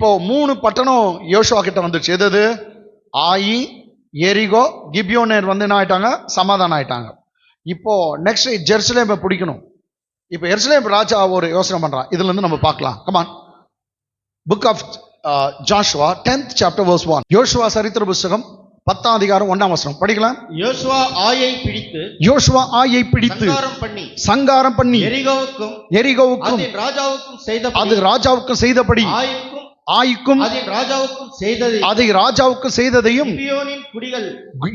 இப்போ 3 பட்டணம் யோசுவா கிட்ட வந்துச்சு. எது? ஆயி, எரிகோ, கிபியோனர் வந்து என்ன ஆயிட்டாங்க? சமாதானம் ஆயிட்டாங்க. இப்போ நெக்ஸ்ட் ஜெருசலேமை பிடிக்கணும். இப்போ எருசலேம் ராஜா ஒரு யோசனை பண்றான். இதுல இருந்து நம்ம பார்க்கலாம். Come on, book of Joshua 10th chapter verse 1. யோசுவா சரித்திர புஸ்தகம் 10ஆம் அதிகாரம் 1ஆம் வசனம் படிக்கலாம். யோசுவா ஆயை பிடித்து சங்காரம் பண்ணி எரிகோவுக்கும் அது ராஜாவுக்கும் செய்தபடி ஆய்க்கும் அதை ராஜாவுக்கும் செய்ததையும்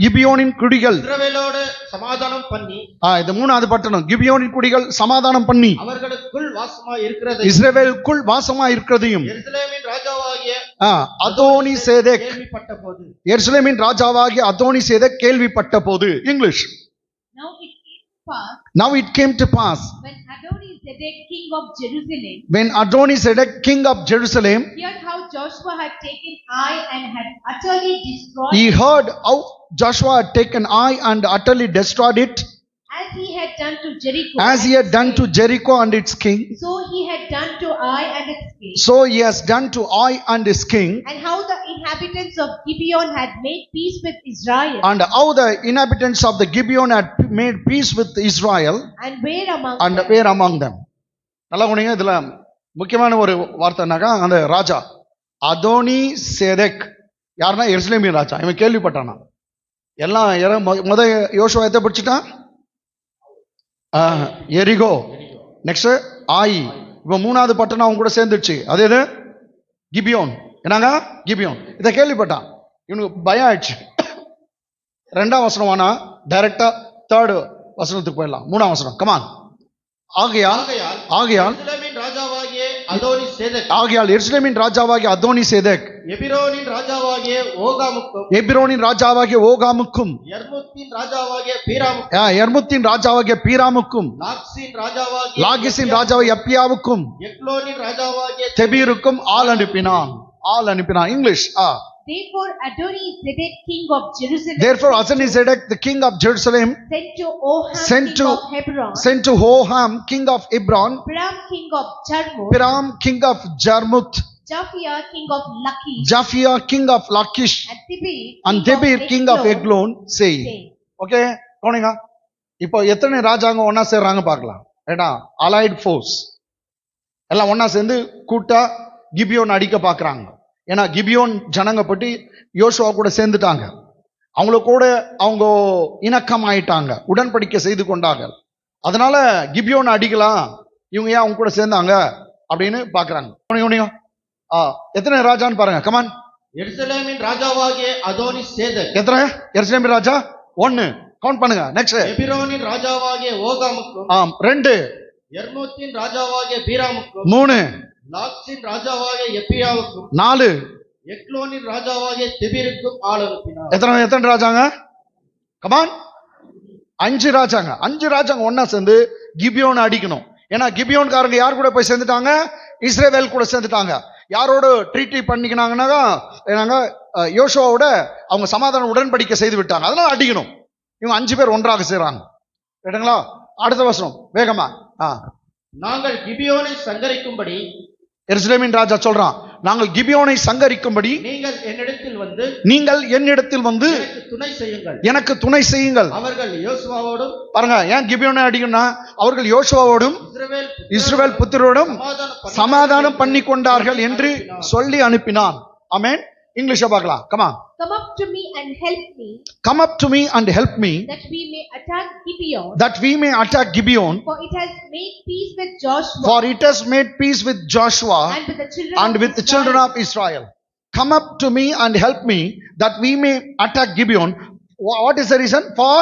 கிபியோனின் குடிகள் இஸ்ரவேலோடு சமாதானம் பண்ணி, இது 3வது பட்டணம். கிபியோனின் குடிகள் சமாதானம் பண்ணி அவர்களுக்குள் இஸ்ரவேலுக்குள் வாசமா இருக்கிறதையும் எருசலேமின் ராஜாவாகிய அதோனிசேதேக் எருசலேமின் ராஜாவாகிய அதோனிசேதேக் கேள்விப்பட்ட போது. English. Now it came to pass when Adoni-Zedek king of Jerusalem heard how Joshua had taken Ai and had utterly destroyed he heard how Joshua had taken Ai and utterly destroyed it, as he had done to Jericho, as he had done to Jericho and its king, so he had done to Ai and its king, so he has done to Ai and his king, and how the inhabitants of Gibeon had made peace with Israel, and how the inhabitants of the Gibeon had made peace with Israel, and were among them. நல்லா குனிங்க. இதுல முக்கியமான ஒரு வார்த்தைனாக்கா அந்த ராஜா அதோனி சேதேக் யாருன்னா எருசலேமின் ராஜா. இவன் கேள்விப்பட்டானா எல்லாம் முத யோசுவா எதை பிடிச்சிட்டான்? எரிகோ. நெக்ஸ்ட் ஆயி. இப்போ 3வது பட்டணம் அவங்க கூட சேர்ந்துச்சு. அது எது? கிபியோன். என்னங்க? கிபியோன். இதை கேள்விப்பட்டான். இவனுக்கு பயம் ஆயிடுச்சு. 2ஆம் வசனம் ஆனா டைரக்டா 3rd வசனத்துக்கு போயிடலாம். 3ஆம் வசனம். கமான். ஆகையால் எருசலேமின் ராஜாவாகிய அதோனிசேதேக் எபிரோனின் ராஜாவாகிய ஓகாமுக்கும் யர்முத்தின் ராஜாவாகிய பீராமுக்கும் லாகிசின் ராஜாவாகிய எப்பியாவுக்கும் எக்லோனின் ராஜாவாகிய தெபீருக்கும் ஆள் அனுப்பினான். English. Therefore Adoni-Zedek the king of Jerusalem sent to Hoham king of Hebron, Piram king of Jarmuth, Japhia king of Lachish, and Debir king of Eglon, saying. Okay, கவனிங்க. இப்போ எத்தனை ராஜாங்க ஒண்ணா சேர்றாங்க பார்க்கலாம். ஏடா அலைட் ஃபோர்ஸ் எல்லாம் ஒண்ணா சேர்ந்து கூட்டா கிபியோன் அடிக்க பார்க்கறாங்க. ஏன்னா கிபியோன் ஜனங்க பற்றி யோசுவா கூட சேர்ந்துட்டாங்க. அவங்கள கூட அவங்க இணக்கம் ஆயிட்டாங்க, உடன்படிக்கை செய்து கொண்டாங்க. அதனால கிபியோன் அடிக்கலாம், இவங்க ஏன் அவங்க கூட சேர்ந்தாங்க அப்படின்னு பாக்குறாங்க. எத்தனை ராஜான்னு பாருங்க. கமான். எருசலேமின் ராஜாவாகிய அதோனிசேதேக். எத்தனை? எருசலேமின் ராஜா 1. கவுண்ட் பண்ணுங்க. நெக்ஸ்ட் எபிரோனின் ராஜாவாகிய ஓகாமுக்கும் 2. யர்மூத்தின் ராஜாவாகிய பீராமுக்கும் 3. லாக்சின் ராஜாவாகிய எப்பியாவுக்கும் 4. எக்லோனின் ராஜாவாகிய தெபீருக்கும் ஆள் அனுப்பினார். எத்தனை ராஜாங்க? கமான். 5 ராஜாங்க. 5 ராஜாங்க ஒன்னா சேர்ந்து கிபியோன் அடிக்கணும். ஏன்னா கிபியோன்காரங்க யார் கூட போய் சேர்ந்துட்டாங்க? இஸ்ரவேல் கூட சேர்ந்துட்டாங்க. யாரோட ட்ரீட்டி பண்ணிக்கினாங்கன்னா யோசுவாவோட அவங்க சமாதான உடன்படிக்கை செய்து விட்டாங்க. அதனால அடிக்கணும். இவங்க 5 பேர் ஒன்றாக செய்றாங்க. கேட்டுங்களா? அடுத்த வசனம் வேகமா. நாங்கள் கிபியோனை சங்கரிக்கும்படி, எருசலேமின் ராஜா சொல்றான், நாங்கள் கிபியோனை சங்கரிக்கும்படி நீங்கள் என்னிடத்தில் வந்து எனக்கு துணை செய்யுங்கள். அவர்கள் யோசுவாவோடும், பாருங்க ஏன் கிபியோனை அடிக்கணும்னா அவர்கள் யோசுவாவோடும் இஸ்ரவேல் புத்திரோடும் சமாதானம் பண்ணி கொண்டார்கள் என்று சொல்லி அனுப்பினான். ஆமென். இங்கிலீஷை பார்க்கலாம். Come on. Come up to me and help me. Come up to me and help me. That we may attack Gibeon. That we may attack Gibeon. For it has made peace with Joshua. For it has made peace with Joshua and with the children of Israel. Come up to me and help me that we may attack Gibeon. What is the reason? For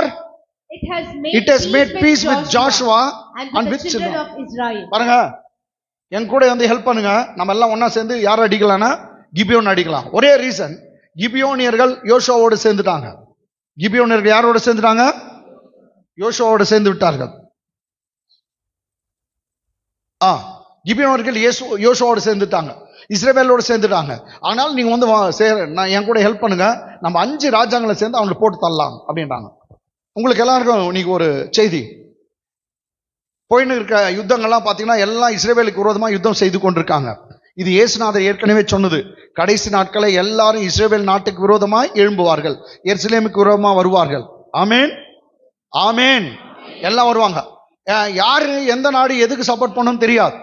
it has made peace with Joshua and with the children of Israel. பாருங்க, என் கூட வந்து help பண்ணுங்க. நம்ம எல்லாம் ஒண்ணா சேர்ந்து யார் அடிக்கலாம்னா கிபியோன் அடிக்கலாம். ஒரே ரீசன், கிபியோனியர்கள் யோசுவாவோடு சேர்ந்துட்டாங்க. கிபியோனியர்கள் யாரோட சேர்ந்துட்டாங்க? யோசுவாவோடு சேர்ந்து விட்டார்கள். கிபியோனியர்கள் யோசுவாவோடு சேர்ந்துட்டாங்க, இஸ்ரவேலோடு சேர்ந்துட்டாங்க. ஆனால் நீங்க வந்து நான் என் கூட ஹெல்ப் பண்ணுங்க, நம்ம 5 ராஜாங்களை சேர்ந்து அவங்களை போட்டு தள்ளலாம் அப்படின்றாங்க. உங்களுக்கு எல்லாருக்கும் இன்னைக்கு ஒரு செய்தி. போயின்னு இருக்க யுத்தங்கள்லாம் பார்த்தீங்கன்னா எல்லாம் இஸ்ரவேலுக்கு விரோதமா யுத்தம் செய்து கொண்டிருக்காங்க. இது இயேசுநாதர் ஏற்கனவே சொன்னது. கடைசி நாட்களை எல்லாரும் இஸ்ரவேல் நாட்டுக்கு விரோதமாய் எழும்புவார்கள், எருசலேமுக்கு விரோதமா வருவார்கள். ஆமென், ஆமென். எல்லாம் வருவாங்க. யாரு எந்த நாடு எதுக்கு சப்போர்ட் பண்ணணும் தெரியாது,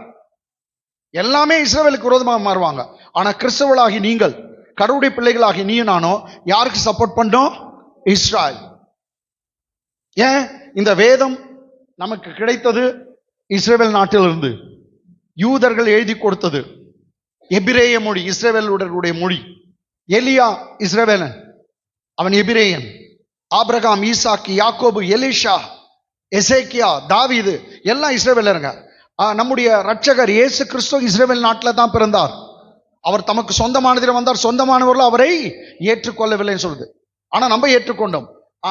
எல்லாமே இஸ்ரவேலுக்கு விரோதமாக மாறுவாங்க. ஆனா கிறிஸ்தவர்களாகி நீங்கள், கடவுளுடைய பிள்ளைகளாகி நீயும் நானும் யாருக்கு சப்போர்ட் பண்ணோம்? இஸ்ராயல். ஏன் இந்த வேதம் நமக்கு கிடைத்தது? இஸ்ரவேல் நாட்டிலிருந்து யூதர்கள் எழுதி கொடுத்தது. எபிரேய மொழி, இஸ்ரவேலுடைய மொழி. எலியா இஸ்ரவேலன், அவன் எபிரேயன். ஆபிரகாம், ஈசாக்கு, யாக்கோபு, எலிஷா, எசேக்கியா, தாவீது எல்லாம் இஸ்ரவேலருங்க. நம்முடைய ரட்சகர் இயேசு கிறிஸ்து இஸ்ரவேல் நாட்டில் தான் பிறந்தார். அவர் தமக்கு சொந்தமானதில் வந்தார், சொந்தமானவர்கள் அவரை ஏற்றுக்கொள்ளவில்லைன்னு சொல்லுது. ஆனா நம்ம ஏற்றுக்கொண்டோம்.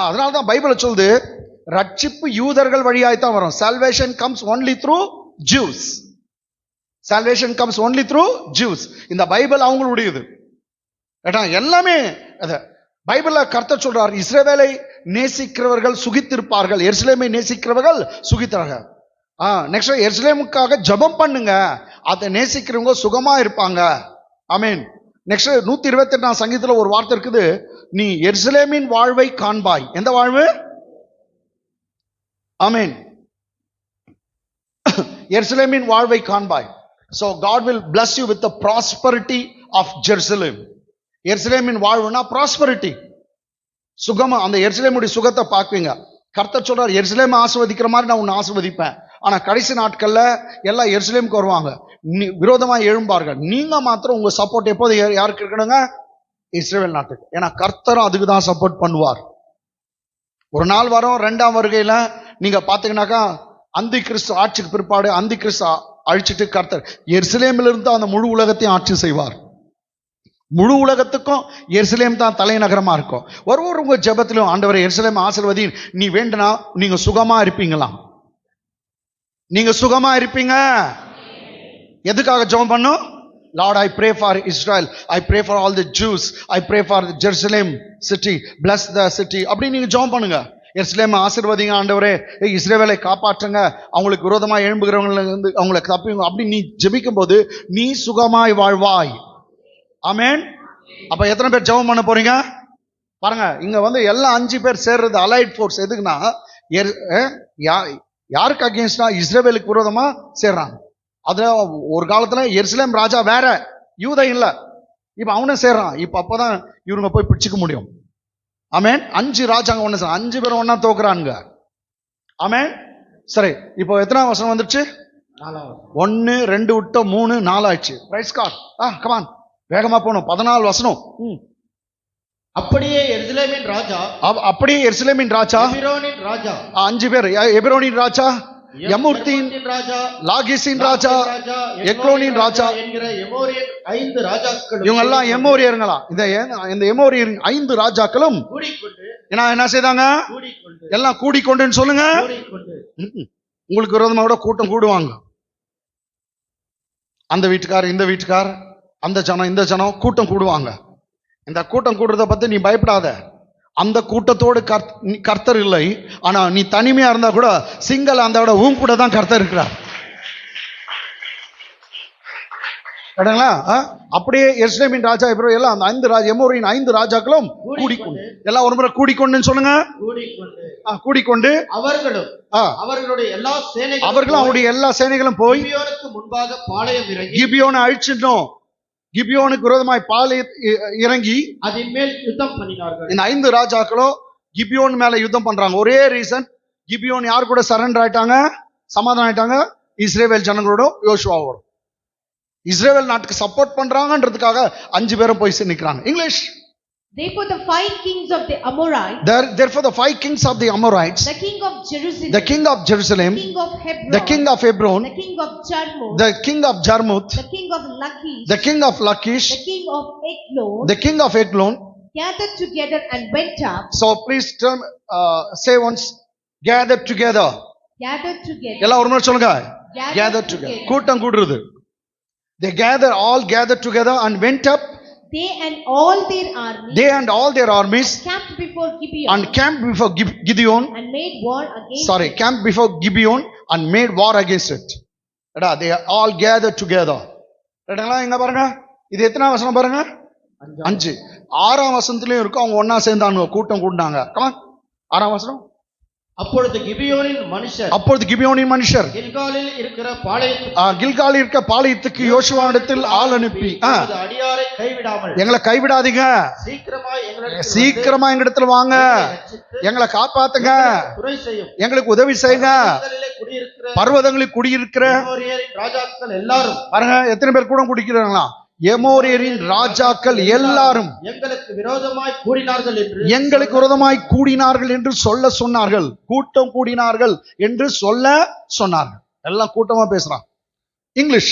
அதனால தான் பைபிள் சொல்லுது, ரட்சிப்பு யூதர்கள் வழியாய்த்தான் வரும். salvation comes only through Jews. salvation comes only through Jews. இந்த பைபிள் அவங்களுடையது. எல்லாமே பைபிள்ல கர்த்தர் சொல்றார், இஸ்ரவேலை நேசிக்கிறவர்கள் சுகித்திருப்பார்கள், எருசலேமை நேசிக்கிறவர்கள் சுகித்தார்கள். நெக்ஸ்ட், எருசலேமுக்காக ஜெபம் பண்ணுங்க, அதை நேசிக்கிறவங்க சுகமா இருப்பாங்க. ஆமென். நெக்ஸ்ட் 128ஆம் சங்கீதத்துல ஒரு வார்த்தை இருக்குது, நீ எருசலேமின் வாழ்வை காண்பாய். எந்த வாழ்வு? ஆமென். எருசலேமின் வாழ்வை காண்பாய். So God will bless you with the prosperity of Jerusalem. எருசலேமின் வாழ்வுனா prosperity, சுகமா. அந்த எருசலேமுடைய சுகத்தை பார்ப்பீங்க. கர்த்தர் சொல்றார், எருசலேமை ஆசீர்வதிக்கிற மாதிரி நான் உன்னை ஆசீர்வதிப்பேன். ஆனா கடைசி நாட்கள்ல எல்லாம் எருசலேமுக்கு வருவாங்க, விரோதமா எழும்பார்கள். நீங்க மாத்திரம் உங்க சப்போர்ட் எப்போது யாருக்கு இருக்கணுங்க? இஸ்ரவேல் நாட்டுக்கு. ஏன்னா கர்த்தரும் அதுக்கு தான் சப்போர்ட் பண்ணுவார். ஒரு நாள் வரும், 2ஆம் வருகையில நீங்க பாத்தீங்கன்னாக்கா, அந்தி கிறிஸ்து ஆட்சிக்கு பிற்பாடு அந்தி கிறிஸ்து அழிச்சிட்டு கர்த்தர் எருசலேமிலிருந்து அந்த முழு உலகத்தையும் ஆட்சி செய்வார். முழு உலகத்துக்கும் எருசலேம் தான் தலைநகரமா இருக்கும். ஒருவர் உங்க ஜெபத்திலும், ஆண்டவரே எருசலேம் ஆசீர்வதி நீ வேண்டுனா நீங்க சுகமா இருப்பீங்களா? நீங்க சுகமா இருப்பீங்க. எதுக்காக ஜெபம் பண்ணும்? Lord, I pray for Israel, I pray for all the Jews, I pray for Jerusalem city, bless the city. அப்படி நீங்க ஜெபம் பண்ணுங்க. எருசலேமை ஆசீர்வதிங்க ஆண்டவரே, இஸ்ரவேலை காப்பாற்றுங்க, அவங்களுக்கு விரோதமா எழும்புகிறவங்களை வந்து அவங்களை தப்பிங்க. அப்படி நீ ஜெபிக்கும் போது நீ சுகமாய் வாழ்வாய். ஆமென். அப்ப எத்தனை பேர் ஜெபம் பண்ண போறீங்க பாருங்க. இங்க வந்து எல்லாம் 5 பேர் சேர்றது அலைட் ஃபோர்ஸ். எதுக்குன்னா, யாருக்கு அகேன்ஸ்டா? இஸ்ரவேலுக்கு விரோதமா சேர்றாங்க. அதுல ஒரு காலத்துல எருசலேம் ராஜா வேற, யூதா இல்ல. இப்ப அவனும் சேர்றான். அப்பதான் இவங்க போய் பிடிச்சுக்க முடியும். ஆமென். 5 ராஜாங்க ஒண்ணு, 5 பேரும் ஒன்னா தோக்குறாங்க. ஆமென். சரி, இப்போ எத்தனை வசனம் வந்துருச்சு? 1 2 விட்டு 3 4 ஆயிடுச்சு. Price God. கமான், வேகமா போகணும். 14 வசனம். அப்படியே எருசலேமின் ராஜா, அப்படியே எருசலேமின் ராஜா, எபிரோனின் ராஜா, 5 பேர். எபிரோனின் ராஜா, யமுர்தீன் ராஜா, லாகிசின் ராஜா, எக்லோனின் ராஜா என்கிற எமோரியன் 5 ராஜாக்கள். இவங்க எல்லாம் எமோரியர்களா? இந்த எமோரியர் 5 ராஜாக்களும் கூடிக்கொண்டு என்ன செய்தாங்க? எல்லாம் கூடிக்கொண்டுன்னு சொல்லுங்க. உங்களுக்கு விரோதமா கூட கூட்டம் கூடுவாங்க. அந்த வீட்டுக்கார், இந்த வீட்டுக்கார், அந்த ஜனம், இந்த ஜனம் கூட்டம் கூடுவாங்க. இந்த கூட்டம் கூடுறத பத்தி நீ பயப்படாத. அந்த கூட்டத்தோடு கர்த்தர் இல்லை. ஆனா நீ தனிமையா இருந்தா கூட, சிங்கிள் அந்த விட உன் கூட தான் கர்த்தர் இருக்கிறார். அப்படியே எருசலேமின் ராஜா எல்லாம் அந்த 5 ராஜா, எமோரியின் 5 ராஜாக்களும் கூடிக்கொண்டு, எல்லாம் ஒரு முறை கூடிக்கொண்டுன்னு சொல்லுங்க. கூடிக்கொண்டு அவர்களுடைய எல்லா சேனைகளும், அவர்களும் அவருடைய எல்லா சேனைகளும் போய் கிபியோனுக்கு முன்பாக பாளையம் இறங்கி, கிபியோனை அழிச்சிட்டோம். கிபியோனுக்கு விரோதமாய் பாளையம் இறங்கி அதன் மேல் யுத்தம் பண்ணினார்கள். இந்த 5 ராஜாக்களும் கிபியோன் மேல யுத்தம் பண்றாங்க. ஒரே ரீசன், கிபியோன் யார் கூட சரண்டர் ஆயிட்டாங்க? சமாதானம் ஆயிட்டாங்க. இஸ்ரேல் ஜனங்களோட, யோசுவாவோட. இஸ்ரேல் நாட்டுக்கு சப்போர்ட் பண்றாங்கன்றதுக்காக 5 பேரும் போய் நிக்கிறாங்க. English. Therefore the 5 kings of the Amorites, therefore the 5 kings of the Amorites, the king of Jerusalem, the king of Jerusalem, the king of Hebron, the king of Hebron, the king of Jarmuth, the king of Jarmuth, the king of Lachish, the king of Lachish, the king of Eglon, the king of Eglon, gathered together and went up. So please say once, gathered together. Gathered together. எல்லாம் ஒரு முறை சொல்லுங்க. Gathered together. கூட்டம் கூடுறது. They all gathered together and went up. They and all their armies camped before Gibeon, and camped before Gideon, and made war against it. Camped before Gibeon and made war against it. They all gathered together. ரைட்டுங்களா? இங்க பாருங்க, இது எத்தனாம் வசனம் பாருங்க, 5. 6ஆம் வசனத்திலயும் இருக்கும், அவங்க ஒன்னா சேர்ந்தாங்க, கூட்டம் கூட்டினாங்க. கமான், 6ஆம் வசனம். அப்பொழுது கிபியோனின் மனுஷர் கில்காலில் இருக்கிற பாளையத்துக்கு யோசுவாவிடத்தில் ஆள் அனுப்பி, அடியாரை கைவிடாமல் எங்களை கைவிடாதீங்க, சீக்கிரமா எங்க இடத்துல வாங்க, எங்களை காப்பாத்துங்க, எங்களுக்கு உதவி செய்யுங்க. பர்வதங்களில் குடியிருக்கிற ராஜாக்கள் எல்லாரும் பாருங்க, எத்தனை பேர் கூட குடிக்கிறாங்களா? எமோரியரின் ராஜாக்கள் எல்லாரும் எங்களுக்கு விரோதமாய் கூடினார்கள் என்று சொல்ல சொன்னார்கள். கூட்டம் கூடினார்கள் என்று சொல்ல சொன்னார்கள். எல்லாம் கூட்டமா பேசுறான். English.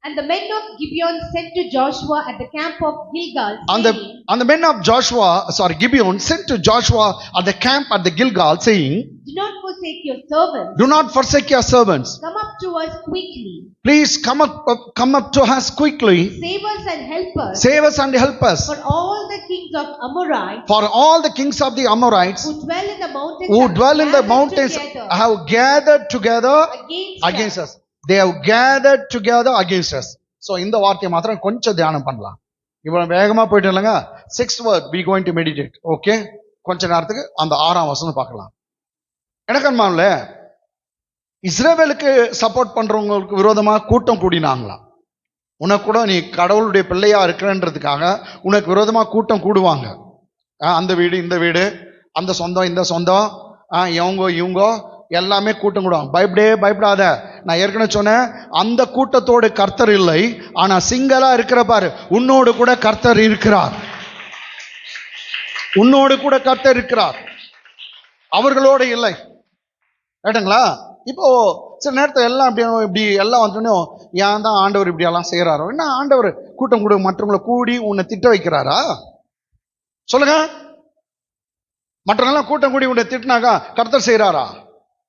And the men of Gibeon said to Joshua at the camp of Gilgal, and the men of Gibeon sent to Joshua at the camp at the Gilgal, saying, do not forsake your servants. Do not forsake your servants. Come up to us quickly. Please come up to us quickly. Save us and help us. Save us and help us. For all the kings of Amorites. For all the kings of the Amorites. Who dwell in the mountains. Have gathered together against us. They have gathered together against us. So இந்த வார்த்தையை மாத்திரம் கொஞ்சம் தியானம் பண்ணலாம். இவ்வளவு வேகமா போயிட்டு இல்லைங்க. 6th word we going to meditate. Okay, கொஞ்ச நேரத்துக்கு அந்த 6ஆம் வசனம் பார்க்கலாம். எனக்கன்மான்ல இஸ்ரவேலுக்கு சப்போர்ட் பண்றவங்களுக்கு விரோதமா கூட்டம் கூடினாங்களா? உனக்கு கூட நீ கடவுளுடைய பிள்ளையா இருக்கிறன்றதுக்காக உனக்கு விரோதமா கூட்டம் கூடுவாங்க. அந்த வீடு இந்த வீடு, அந்த சொந்தம் இந்த சொந்தம், இவங்க எல்லாமே கூட்டம் கூடுவாங்க. பயப்படாத. நான் ஏற்கனவே சொன்னேன், அந்த கூட்டத்தோடு கர்த்தர் இல்லை, ஆனா சிங்களா இருக்கிற பாரு, உன்னோடு கூட கர்த்தர் இருக்கிறார். உன்னோடு கூட கர்த்தர் இருக்கிறார், அவர்களோடு இல்லை. ரைட்டுங்களா? இப்போ சில நேரத்தில் எல்லாம் இப்படி எல்லாம் வந்தோடனே ஏன் தான் ஆண்டவர் இப்படி எல்லாம் செய்யறாரோ? என்ன ஆண்டவர் கூட்டம் கூட மற்றவங்களை கூடி உன்னை திட்ட வைக்கிறாரா? சொல்லுங்க. மற்றவங்கெல்லாம் கூட்டம் கூடி உன்னை திட்டினாக்கா கர்த்தர் செய்யறாரா?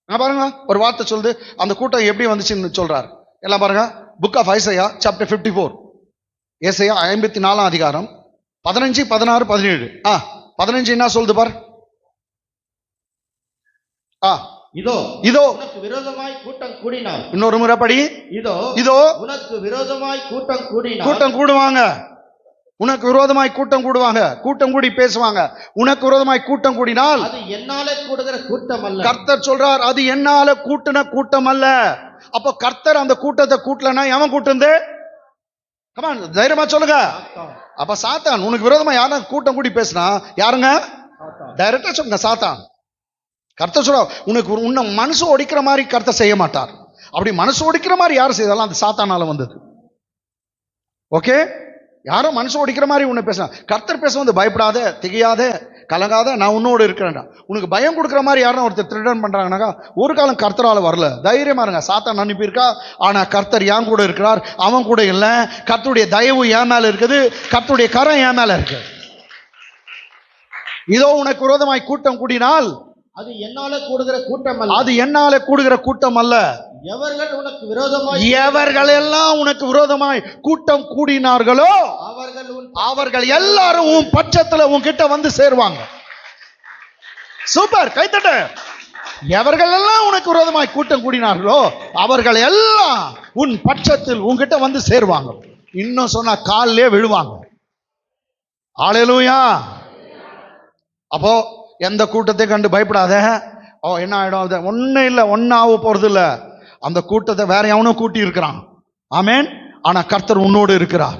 பாருங்க, ஒரு வார்த்தை சொல்லுது, அந்த கூட்டம் எப்படி வந்துச்சுன்னு சொல்றாரு. எல்லாம் பாருங்க, புக் ஆஃப் ஐசையா சாப்டர் 54, ஏசாயா 54ஆம் அதிகாரம் 15, 16, 17. 15 என்ன சொல்லுது பாரு. இதோ உனக்கு விரோதமாய் கூட்டம் கூடினார். இன்னொரு முறை படி. இதோ உனக்கு விரோதமாய் கூட்டம் கூடுவாங்க. உனக்கு விரோதமாய் கூட்டம் கூடுவாங்க, கூட்டம் கூடி பேசுவாங்க. உனக்கு விரோதமாய் கூட்டம் கூடினால் அது என்னால கூடுகிற கூட்டம் அல்ல. கர்த்தர் சொல்றார், அது என்னால கூட்டின கூட்டம் அல்ல. அப்ப கர்த்தர் அந்த கூட்டத்தை கூட்டலன்னா எவன் கூட்டுந்து? கமான், தைரியமா சொல்லுங்க. அப்ப சாத்தான். உனக்கு விரோதமா யாரா கூட்டம் கூடி பேசினா யாருங்க? டைரக்டா சொல்லுங்க, சாத்தான். கர்த்தர் சொல்ற, உன்னை மனசு ஒடிக்கிற மாதிரி கர்த்தர் செய்ய மாட்டார். அப்படி மனசு ஒடிக்கிற மாதிரி யாரும் செய்தாலும் அது சாத்தானால வந்தது. ஓகே, யாரோ மனசு ஒடிக்கிற மாதிரி உன்னை பேச, கர்த்தர் பேச வந்து பயப்படாத, திகையாத, கலங்காத, நான் உன்னோடு இருக்கிறேன்டா. உனக்கு பயம் கொடுக்குற மாதிரி யாரும் ஒருத்தர் திருடன் பண்றாங்கனாக்கா ஒரு காலம் கர்த்தரால வரல. தைரியமா இருங்க. சாத்தான் அனுப்பியிருக்கா, ஆனா கர்த்தர் என் கூட இருக்கிறார். அவன் கூட இல்லை. கர்த்தருடைய தயவு என் மேல இருக்குது, கர்த்தருடைய கரம் என் மேல இருக்கு. இதோ உனக்கு விரோதமாய் கூட்டம் கூடினால் அது என்னால கூடுகிற கூட்டம் அல்ல. அது என்னால கூடுகிற கூட்டம் அல்ல. எவர்கள் எல்லாம் உனக்கு விரோதமாய் கூட்டம் கூடினார்களோ அவர்கள் எல்லாரும் உன் பட்சத்துல உன்கிட்ட வந்து சேருவாங்க. சூப்பர், கைத்தட்ட. எவர்கள் எல்லாம் உனக்கு விரோதமாய் கூட்டம் கூடினார்களோ அவர்கள் எல்லாம் உன் பட்சத்தில் உன்கிட்ட வந்து சேருவாங்க. இன்னும் சொன்னா காலிலே விழுவாங்க. ஹல்லேலூயா. அப்போ எந்த கூட்டத்தை கண்டு பயப்படாத. என்ன ஆயிடும்? ஒன்னும் இல்லை, ஒன்னும் ஆக போறது இல்லை. அந்த கூட்டத்தை வேற எவனும் கூட்டி இருக்கிறான். ஆமென். ஆனா கர்த்தர் உன்னோடு இருக்கிறார்.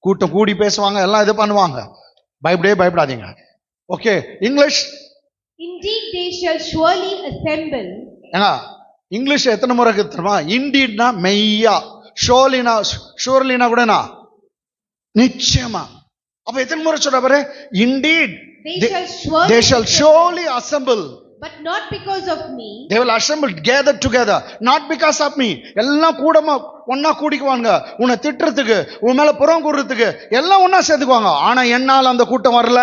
கூட்டம் கூடி பேசுவாங்க, எல்லாம் இது பண்ணுவாங்க. பயப்படாதீங்க. Okay, English. Indeed they shall surely assemble. English எத்தனை முறை தெரியுமா? இண்டீட்னா மெய்யா, ஷோர்லினா கூடனா நிச்சயமா. அப்ப எத்தனை முறை சொல்ற பாரு? Indeed they shall surely assemble. But not because of me. They will assemble, gather together, not because of me. எல்லாம் கூடமா ஒன்னா கூடிக்குவாங்க. உன்னை திட்டுறதுக்கு, உன் மேல புறம் கூடுறதுக்கு எல்லாம் ஒன்னா சேர்த்துக்குவாங்க. ஆனா என்னால அந்த கூட்டம் வரல.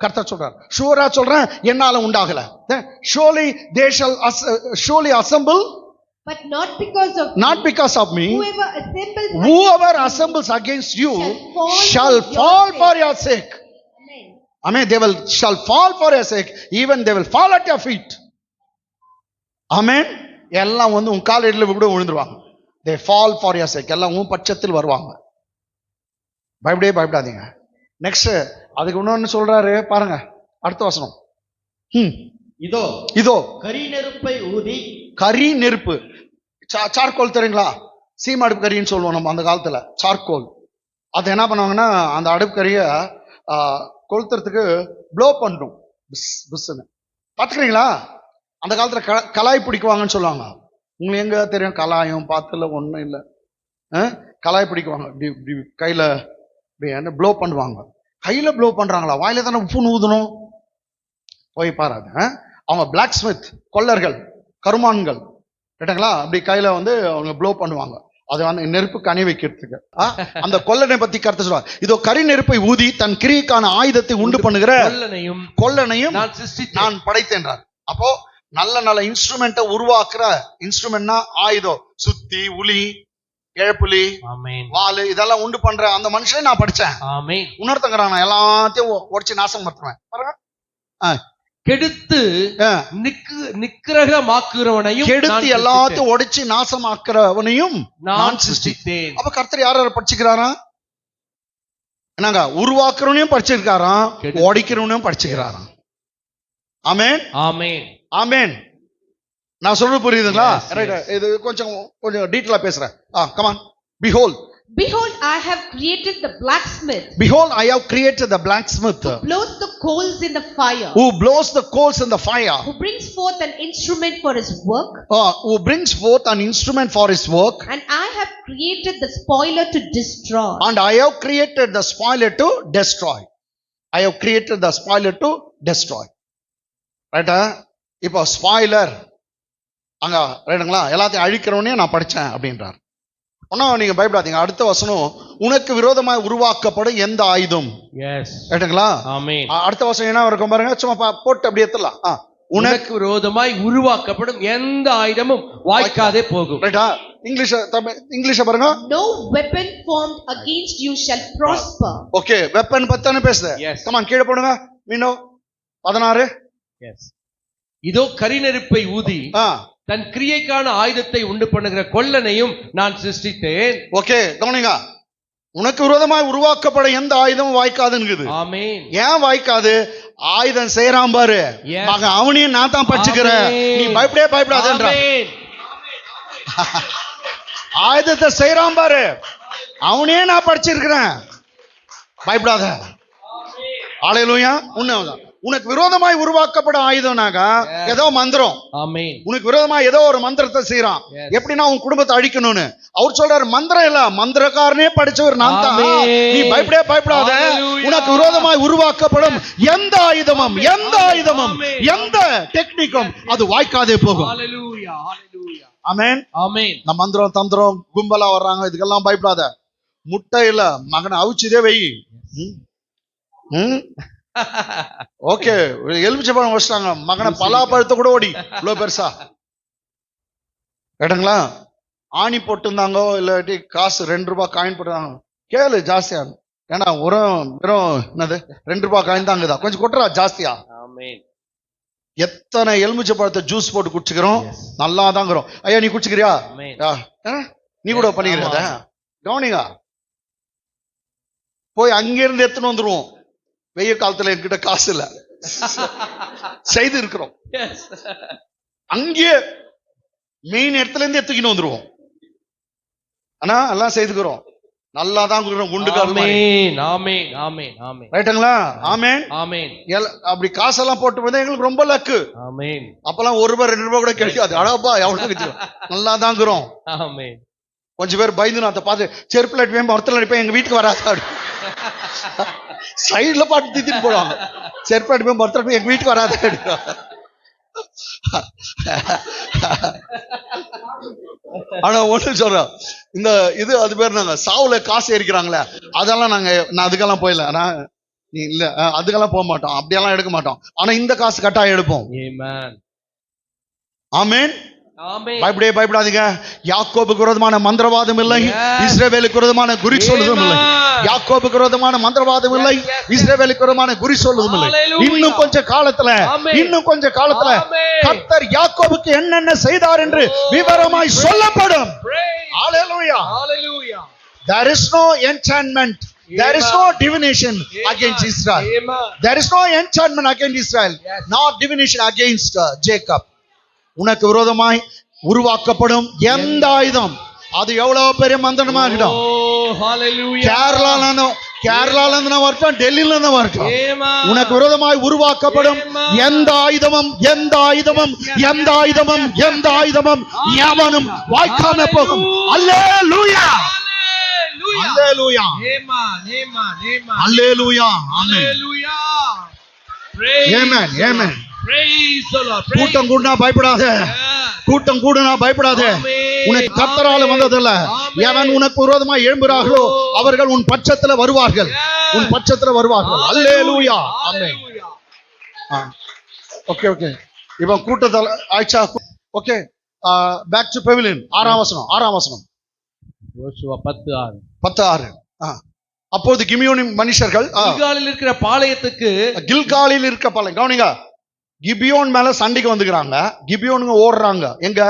கர்த்தர் சொல்றார், ஷூரா சொல்றேன், என்னால உண்டாகல. Surely they shall surely assemble. But not because of not me. Because of me. Whoever assembles against you shall fall for your sake. Amen. They shall fall for your sake. Even they will fall at your feet. Amen. எல்லாம் வந்து உன் காலடியில கூட விழுந்துருவாங்க. they fall for your sake. எல்லாம் உன் பட்சத்தில் வருவாங்க. பயப்படாதீங்க. Next அதுக்கு இன்னொன்னு சொல்றாரு பாருங்க, அடுத்த வசனம். இதோ கரி நெருப்பை ஊதி. கரி நெருப்பு, சார்கோல் தெரியுங்களா? சீம அடுப்பு கரின்னு சொல்லுவோம் நம்ம அந்த காலத்துல, சார்கோல். அது என்ன பண்ணுவாங்கன்னா அந்த அடுப்பு கறியை கொளுத்துறதுக்கு ப்ளோ பண்ணும், புஷ்ன்னு. பார்த்துக்கிறீங்களா? அந்த காலத்துல கலாய் பிடிக்குவாங்கன்னு சொல்லுவாங்க. உங்களுக்கு எங்க தெரியும் கலாயம்? பார்த்தல ஒன்றும் இல்லை. கலாய் பிடிக்குவாங்க, இப்படி கையில ப்ளோ பண்ணுவாங்க. கையில ப்ளோ பண்றாங்களா? வாயில தானே உப்புன்னு ஊதணும். போய் பாராது. அவங்க பிளாக் ஸ்மித், கொல்லர்கள், கருமான்கள் கேட்டாங்களா, அப்படி கையில அவங்க ப்ளோ பண்ணுவாங்க. அது நெருப்பு கனி வைக்கிறதுக்கு. அந்த கொல்லனை பத்தி கருத்து சொல்லுவாங்க. இதோ கரி நெருப்பை ஊதி தன் கிரியைக்கான ஆயுதத்தை உண்டு பண்ணுகிற கொல்லனையும் நான் படைத்தேன்றார். அப்போ நல்ல நல்ல இன்ஸ்ட்ருமெண்ட்டை உருவாக்குற, இன்ஸ்ட்ருமெண்ட்னா ஆயுதம், சுத்தி, உளி, இழப்புலி, வாலு, இதெல்லாம் உண்டு பண்ற அந்த மனுஷனே நான் படிச்சேன். உணர்த்தங்கிறான், நான் எல்லாத்தையும் உடைச்சு நாசம் படுத்துவேன். கெடுத்து நிக்கிரகமாக்குறவனையும், கெடுத்து எல்லாத்தையும் உடைச்சு நாசமாக்குறவனையும் நான் சிருஷ்டித்தேன். அப்ப கர்த்தர் யார படிச்சுக்கிறாரா? என்னங்க, உருவாக்குறவனையும் படிச்சிருக்காராம், உடைக்கிறவனையும் படிச்சுக்கிறாராம். ஆமென், ஆமென், ஆமென். நான் சொல்றது புரியுதுங்களா? இது கொஞ்சம் டீட்டெயிலா பேசுறேன். Come on. Behold, I have created the blacksmith. Behold, I have created the blacksmith. Who blows the coals in the fire. Who blows the coals in the fire. Who brings forth an instrument for his work. Who brings forth an instrument for his work. And I have created the spoiler to destroy. And I have created the spoiler to destroy. I have created the spoiler to destroy. ரைட்டா? இப்போ spoiler அங்க ரைட்டுங்களா, எல்லாத்தையும் அழிக்கிறவனே நான் படிச்சேன் அப்படின்றார். ஒன்னும் நீங்க பயப்படாதீங்க. அடுத்த வசனம், உனக்கு விரோதமாய் உருவாக்கப்படும் எந்த ஆயுதம். ரைட்டுங்களா? அடுத்த வசனம் என்ன இருக்கும் பாருங்க, சும்மா போட்டு அப்படியே எத்தலாம். உனக்கு விரோதமாய் உருவாக்கப்படும் எந்த ஆயுதமும் வாய்க்காதே போகும். ரைட்டா? இங்கிலீஷ் பாருங்க. No weapon formed against you shall prosper. Okay, weapon பத்தானே பேசுது. கமான், கீழே போடுங்க. மீண்டும் 16. இதோ கரி நெருப்பை ஊதி தன் கிரியைக்கான ஆயுதத்தை உண்டு பண்ணுகிற கொல்லனையும் நான் சிருஷ்டித்தேன். ஓகே, கவனிங்க. உனக்கு விரோதமாய் உருவாக்கப்பட எந்த ஆயுதமும் வாய்க்காதுன்னு. ஆமென். ஏன் வாய்க்காது? ஆயுதம் செய்யறான் பாரு, அவனையும் நான் தான் படிச்சுக்கிறேன், நீ பயப்படாதேன்ற. ஆயுதத்தை செய்யறான் பாரு, அவனே நான் படிச்சிருக்கிறேன், பயப்படாத. ஹல்லேலூயா. உண்மைதான். உனக்கு விரோதமாய் உருவாக்கப்பட ஆயுதம்னாக ஏதோ மந்திரம். உனக்கு விரோதமா ஏதோ ஒரு மந்திரத்தை செய்யறான். எப்படின்னா உன் குடும்பத்தை அழிக்கணும்னு அவர் சொல்றாரு. மந்திரம் இல்ல, மந்திரக்காரனே படிச்சவர் நான் தான். நீ பயப்படாத. உனக்கு விரோதமாய் உருவாக்கப்படும் எந்த ஆயுதமும், எந்த டெக்னிக்கும் அது வாய்க்காதே போகும். ஆமென், ஆமென். இந்த மந்திரம் தந்திரம் கும்பலா வர்றாங்க, இதுக்கெல்லாம் பயப்படாத. முட்டை இல்ல, மகனை அவிச்சுதே வை. ஓகே, எலுமிச்சம்பழம் வச்சிட்டாங்க, மகனை பலாப்பழத்தை கூட ஓடி இவ்வளவு பெருசா. கேட்டுங்களா? ஆணி போட்டுருந்தாங்கோ, இல்லாட்டி காசு 2 ரூபாய் காயின் போட்டுருந்தாங்க. கேளு ஜாஸ்தியா, ஏன்னா வெறும் என்னது 2 ரூபாய் காயின் தாங்குதா, கொஞ்சம் கொட்டுறா ஜாஸ்தியா. எத்தனை எலுமிச்சை பழத்தை ஜூஸ் போட்டு குடிச்சுக்கிறோம், நல்லா தாங்கிறோம். ஐயா நீ குடிச்சுக்கிறியா? நீ கூட பண்ணிக்கிறத கவனிங்க. போய் அங்கிருந்து எடுத்துன்னு வந்துருவோம். வெய்ய காலத்துல என்கிட்ட காசு இல்ல, செய்து இருக்கிறோம். அங்கே மெயின் இடத்துல இருந்து எடுத்துக்கிட்டு வந்துருவோம். ஆனா எல்லாம் செய்துக்கிறோம், நல்லா தான் குண்டுங்களா? ஆமென். அப்படி காசெல்லாம் போட்டு வந்தா எங்களுக்கு ரொம்ப லக்கு. அப்பெல்லாம் 1 ரூபாய் 2 ரூபாய் கூட கிடைக்காது. அழகா எவ்வளவு நல்லா தாங்கிறோம். கொஞ்சம் பேர் பயந்து நான் பார்த்து செருப்புல அடிப்பேன், மரத்துல அடிப்பேன், எங்க வீட்டுக்கு வராது. சைட்ல பாட்டு தீத்திட்டு போடுவாங்க. செருப்பு அடிப்பேன், மரத்துல அடிப்பேன், எங்க வீட்டுக்கு வராது. ஆனா ஒண்ணு சொல்றோம், இந்த இது அது பேர் நாங்க சாவுல காசு எரிக்கிறாங்களே, அதெல்லாம் நான் அதுக்கெல்லாம் போயிடல. ஆனா நீ இல்ல, அதுக்கெல்லாம் போக மாட்டோம், அப்படியெல்லாம் எடுக்க மாட்டோம். ஆனா இந்த காசு கட்டாயம் எடுப்போம். ஆமென். ஆமென். பயப்படாதீங்க. யாக்கோபுக்கு விரோதமான மந்திரவாதம் இல்லை, இஸ்ரவேலுக்கு விரோதமான குறி சொல்லுதும் இல்லை. யாக்கோபுக்கு விரோதமான மந்திரவாதம் இல்லை, இஸ்ரவேலுக்கு விரோதமான குறி சொல்லுதும் இல்லை. இன்னும் கொஞ்ச காலத்துல கர்த்தர் யாக்கோபுக்கு என்னென்ன செய்தார் என்று விவரமாய் சொல்லப்படும். ஹalleluya. There is no enchantment, there is no divination against Israel. There is no enchantment against Israel, nor divination against Jacob. உனக்கு விரோதமாய் உருவாக்கப்படும் எந்த ஆயுதம், அது எவ்வளவு பெரிய மந்திரமா இருக்கட்டும், கேரளால இருந்து வரட்டும், டெல்லியில இருந்து வரட்டும், உனக்கு விரோதமாய் உருவாக்கப்படும் எந்த ஆயுதமும் எவனும் வாய்க்காம போகும். அல்லேலூயா, அல்லேலூயா, அல்லேலூயா, ஆமென், ஆமென். கூட்டம் கூடுனா பயப்படாத. உனக்கு கர்த்தரால வந்ததில்ல. எவன் உனக்கு விரோதமா எழும்புகிறார்களோ அவர்கள் உன் பட்சத்துல வருவார்கள். அல்லேலூயா, ஆமென். ஓகே இப்போ கூட்டத்தால ஆயிச்சா? Okay, back to pavilion. 6ஆம் வசனம். யோசுவா 10:6. 10:6. அப்போது கிபியோனின் மனுஷர்கள் கில்காலில் இருக்கிற பாளையத்துக்கு, கவனிங்க, கிபியோன் மேல சண்டைக்கு வந்துக்கிறாங்க. கிபியோனுங்க ஓடுறாங்க. எங்க?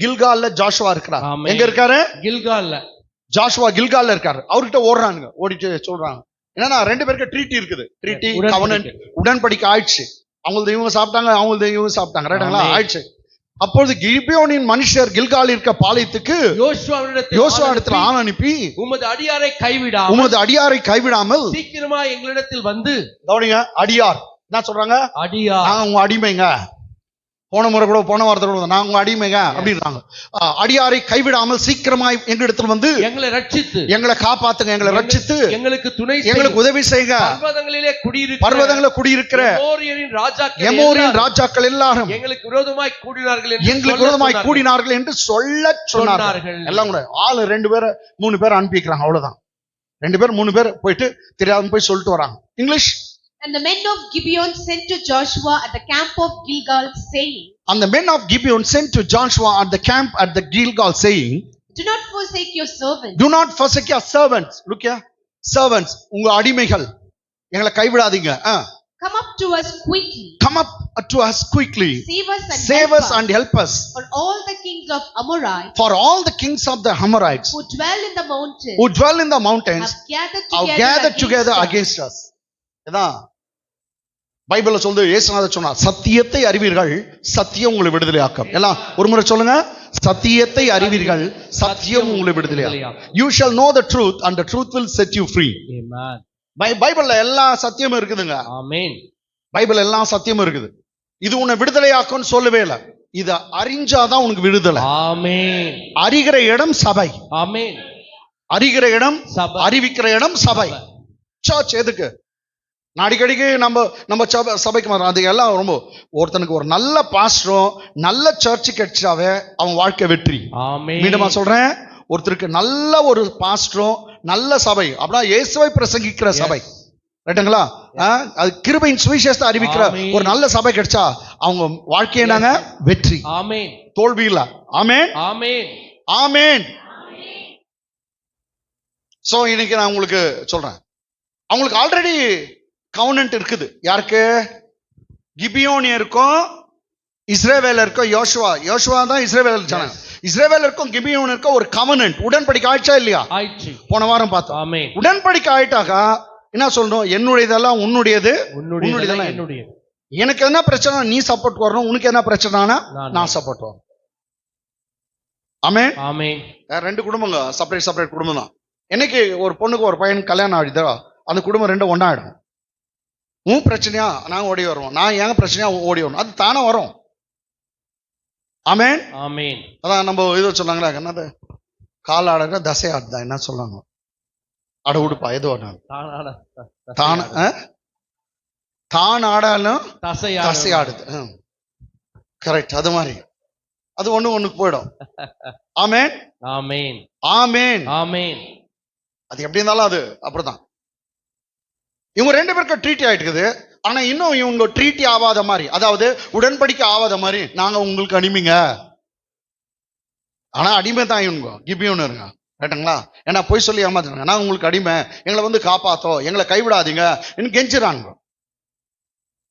கில்கால்ல ஜாஷுவா இருக்கிறார். எங்க இருக்காரு? கில்கால்ல. ஜாஷுவா கில்கால்ல இருக்காரு. அவர்கிட்ட ஓடுறாங்க. ஓடிட்டு சொல்றாங்க, என்னன்னா 2 பேருக்கு ட்ரீட்டி இருக்குது. ட்ரீட்டி, கவர்னன்ட், உடன்படிக்கை ஆயிடுச்சு. அவங்களது இவங்க சாப்பிட்டாங்க. ரைட்டுங்களா? ஆயிடுச்சு. அப்பொழுது கிபியோனின் மனுஷர் கில்காலில் இருக்க பாளையத்துக்கு யோசுவாவிடத்தில் ஆள் அனுப்பி, உமது அடியாரை கைவிடாமல் சீக்கிரமா எங்களிடத்தில் வந்து. கவனிங்க, அடியார் என்ன சொல்றாங்க? நாங்க உங்க அடிமைங்க. போன வாரத்தில் கூட நாங்க உங்க அடிமைங்க அப்படின்றாங்க. அடியாரை கைவிடாமல் சீக்கிரமாய் எங்களிடத்தில் வந்து எங்களை ரட்சித்து, எங்களை காப்பாத்துங்க, எங்களை ரட்சித்து எங்களுக்கு உதவி செய்யுங்க. பர்வதங்களிலே குடியிருக்கிற எமோரியன் ராஜாக்கள் எல்லாரும் எங்களுக்கு விரோதமாய் கூடினார்கள் என்று சொன்னார்கள். எல்லாம் கூட ஆளு 2 பேர் 3 பேர் அனுப்பிக்கிறாங்க. அவ்வளவுதான். 2 பேர் 3 பேர் போயிட்டு தெரியாம போய் சொல்லிட்டு வராங்க. English. And the men of Gibeon sent to Joshua at the camp of Gilgal, saying. And the men of Gibeon sent to Joshua at the camp at the Gilgal, saying. Do not forsake your servants. Do not forsake your servants. Look here, servants. உங்க அடிமைகள் எங்களை கைவிடாதீங்க. Come up to us quickly. Come up to us quickly. Save us and help us. For all the kings of Amorites. For all the kings of the Amorites. Who dwell in the mountains. Have gathered together against us. இதான் பைபிள்ல சொல்லுது. இயேசுநாதர் சொன்னார், சத்தியத்தை அறிவீர்கள், சத்தியம் உங்களை விடுதலையாக்கும். எல்லாம் ஒரு முறை சொல்லுங்க, சத்தியத்தை அறிவீர்கள், சத்தியம் உங்களை விடுதலையாக்கும். You shall know the truth and the truth will set you free. Amen. பைபிள்ல எல்லா சத்தியமும் இருக்குதுங்க. ஆமென். பைபிள் எல்லா சத்தியமும் இருக்குது. இது உன்னை விடுதலையாக்கும்னு சொல்லவே இல்லை. இத அறிஞ்சாதான் உனக்கு விடுதலை. ஆமென். அறிகிற இடம் சபை. ஆமென். அறிகிற இடம் சபை, அறிவிக்கிற இடம் சபை. சர்ச் எதுக்கு? அடிக்கடிக்கு நம்ம சபைக்கு மாறோம். அது எல்லாம் ரொம்ப, ஒருத்தனுக்கு ஒரு நல்ல பாஸ்டரும் நல்ல சர்ச்சு கிடைச்சாவே அவன் வாழ்க்கை வெற்றி. மீண்டுமா சொல்றேன், ஒருத்தருக்கு நல்ல ஒரு பாஸ்டரும் நல்ல சபை அப்படின்னா இயேசுவை பிரசங்கிக்கிற சபை, ரைட்டுங்களா? அது கிருபையின் சுவிசேஷத்தை அறிவிக்கிற ஒரு நல்ல சபை கிடைச்சா அவங்க வாழ்க்கையை நாங்க வெற்றி. ஆமென். தோல்வி இல்ல. ஆமென், ஆமென், ஆமென். சோ இன்னைக்கு நான் உங்களுக்கு சொல்றேன், அவங்களுக்கு ஆல்ரெடி கவர்னன்ட் இருக்குது. யாருக்கு? கிபியோனியருக்கும் இஸ்ரவேலருக்கும். யோசுவா தான் இஸ்ரவேலர் ஜனம். இஸ்ரவேலருக்கும் கிபியோனியருக்கும் ஒரு கவர்னன்ட், உடன்படிக்கை ஆயிடுச்சா இல்லையா? போன வாரம் பார்த்தோம். உடன்படிக்கை ஆயிட்டாக்கா என்ன சொல்லணும்? என்னுடையதெல்லாம் உன்னுடையது, உன்னுடையதெல்லாம் என்னுடையது. எனக்கு என்ன பிரச்சனை நீ சப்போர்ட் வரணும், உனக்கு என்ன பிரச்சனைனா நான் சப்போர்ட் வரணும். ஆமென், ஆமென். 2 குடும்பங்க செப்பரேட் குடும்பம் தான். என்னைக்கு ஒரு பொண்ணுக்கு ஒரு பையன் கல்யாணம் ஆயிடுதோ அந்த குடும்பம் 2 ஒன்னாயிடும். உன் பிரச்சனையா நாங்க ஓடி வருவோம், நான் எங்க பிரச்சனையா ஓடி வரணும், அது தானே வரும். ஆமென், ஆமென். அதான் நம்ம இது சொன்னாங்களா, என்னது கால் ஆடுற தசை ஆடுதா, என்ன சொன்னாங்க, அட உடுப்பா எது தான் ஆடாலும் தசை ஆடுது. கரெக்ட். அது மாதிரி அது ஒண்ணுக்கு போயிடும். ஆமென், ஆமென், ஆமென், ஆமென். அது எப்படி இருந்தாலும் அது அப்படிதான். இவங்க 2 பேருக்கு ட்ரீட்டி ஆயிட்டு இருக்குது. ஆனா இன்னும் இவங்க ட்ரீட்டி ஆகாத மாதிரி, அதாவது உடன்படிக்கை ஆகாத மாதிரி, நாங்க உங்களுக்கு அடிமைங்க, ஆனா அடிமை தான் இவங்க கிபியோன்னு இருங்க, ரைட்டுங்களா? ஏன்னா போய் சொல்லி ஏமாத்துறாங்க, நான் உங்களுக்கு அடிமை, எங்களை வந்து காப்பாத்தோ, எங்களை கைவிடாதீங்க இன்னும் கெஞ்சுறாங்க.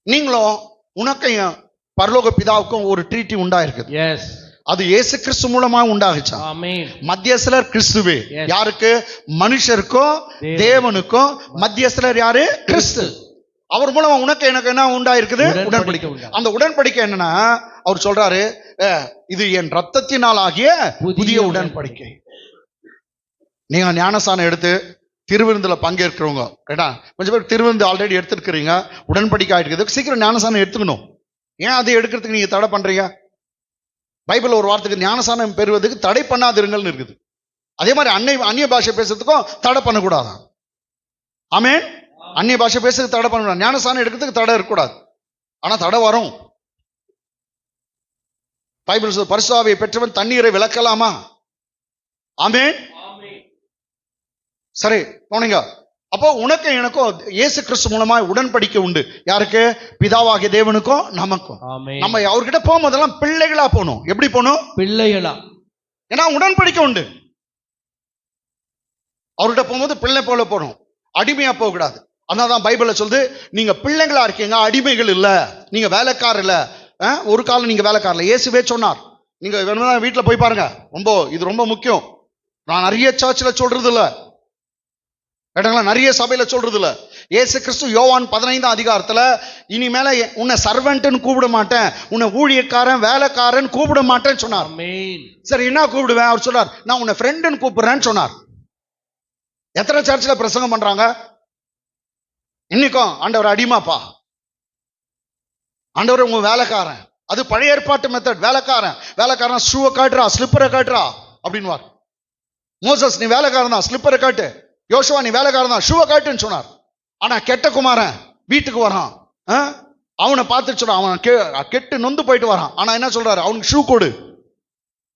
நீங்களும் உனக்கையும் பரலோக பிதாவுக்கும் ஒரு ட்ரீட்டி உண்டாயிருக்குது. எஸ், அது இயேசு கிறிஸ்து மூலமா உண்டாகுச்சா? ஆமென். மத்தியஸ்தலர் கிறிஸ்துவே. Yes. யாருக்கு? மனுஷருக்கும் தேவனுக்கும் மத்தியஸ்தலர் யாரு? கிறிஸ்து. அவர் மூலமா உனக்கு எனக்கு என்ன உண்டாயிருக்குது? உடன்படிக்கை. அந்த உடன்படிக்கை என்னன்னா அவர் சொல்றாரு, இது என் ரத்தத்தினால் ஆகிய புதிய உடன்படிக்கை. நீங்க ஞானஸ்தானம் எடுத்து திருவிருந்துல பங்கேற்கிறவங்க, ரைட்டா? கொஞ்சம் பேர் திருவிருந்து ஆல்ரெடி எடுத்துருக்கிறீங்க, உடன்படிக்கை ஆயிருக்கு, சீக்கிரம் ஞானஸ்தானம் எடுத்துக்கணும். ஏன் அதை எடுக்கிறதுக்கு நீங்க தடை பண்றீங்க? பைபிள் ஒரு வார்த்தைக்கு ஞானஸ்தானம் பெறுவதற்கு தடை பண்ணாதிருங்கள்னு இருக்குது. அதே மாதிரி அந்நிய பாஷை பேசுறதுக்கும் தடை பண்ணக்கூடாதான். ஆமென். அந்நிய பாஷை பேசுறதுக்கு தடை பண்ணக்கூடாது, ஞானஸ்தானம் எடுக்கிறதுக்கு தடை இருக்கக்கூடாது. ஆனா தடை வரும். பைபிள் சொல்லுது, பரிசுத்த ஆவியை பெற்றவன் தண்ணீரை விலக்கலாமா? ஆமென். சரி, போனீங்க. அப்போ உனக்கு எனக்கும் இயேசு கிறிஸ்து மூலமா உடன்படிக்கை உண்டு. யாருக்கு? பிதாவாகிய தேவனுக்கும் நமக்கும். நம்ம அவர்கிட்ட போகும்போதெல்லாம் பிள்ளைகளா போகணும். எப்படி போகணும்? பிள்ளைகளா. ஏன்னா உடன்படிக்கை உண்டு. அவர்கிட்ட போகும்போது பிள்ளை போல போகணும், அடிமையா போக கூடாது. அதனாலதான் பைபிள்ல சொல்லுது, நீங்க பிள்ளைங்களா இருக்கீங்க, அடிமைகள் இல்ல, நீங்க வேலைக்காரர் இல்ல. ஒரு காலம் நீங்க வேலைக்காரல. இயேசுவே சொன்னார். நீங்க வேணும்னா வீட்டுல போய் பாருங்க, இது ரொம்ப முக்கியம். நான் நிறைய சர்ச்சில் சொல்றது இல்ல, நிறைய சபையில சொல்றது இல்ல. இயேசு கிறிஸ்து யோவான் 15 அதிகாரத்துல, இனிமேல உன்னை சர்வெண்ட்னு கூப்பிட மாட்டேன், உன்னை ஊழியக்காரன் வேலைக்காரன் கூப்பிட மாட்டேன்னு சொன்னார். சரி, என்ன கூப்பிடுவேன்? அவர் சொன்னார், நான் உன்னை ஃப்ரெண்டுன்னு கூப்பிடுறேன்னு சொன்னார். எத்தனை சர்ச்சில் பிரசங்கம் பண்றாங்க இன்னைக்கும்? ஆண்டவர் அடிமாப்பா, ஆண்டவர் உங்க வேலைக்காரன். அது பழைய ஏற்பாட்டு மெத்தட். வேலைக்காரன் ஷூவை காட்டுறா, ஸ்லிப்பரை காட்டுறா அப்படின்வார். மோசஸ், நீ வேலைக்காரன் தான், ஸ்லிப்பரை காட்டு. யோசுவா, நீ வேலைக்காரன் தான், ஷூவை காட்டுன்னு சொன்னார். ஆனா கெட்ட குமாரன் வீட்டுக்கு வரான், அவனை பார்த்துட்டு சொல்றான், அவன் கெட்டு நொந்து போயிட்டு வரான். ஆனா என்ன சொல்றாரு? அவனுக்கு ஷூ கொடு.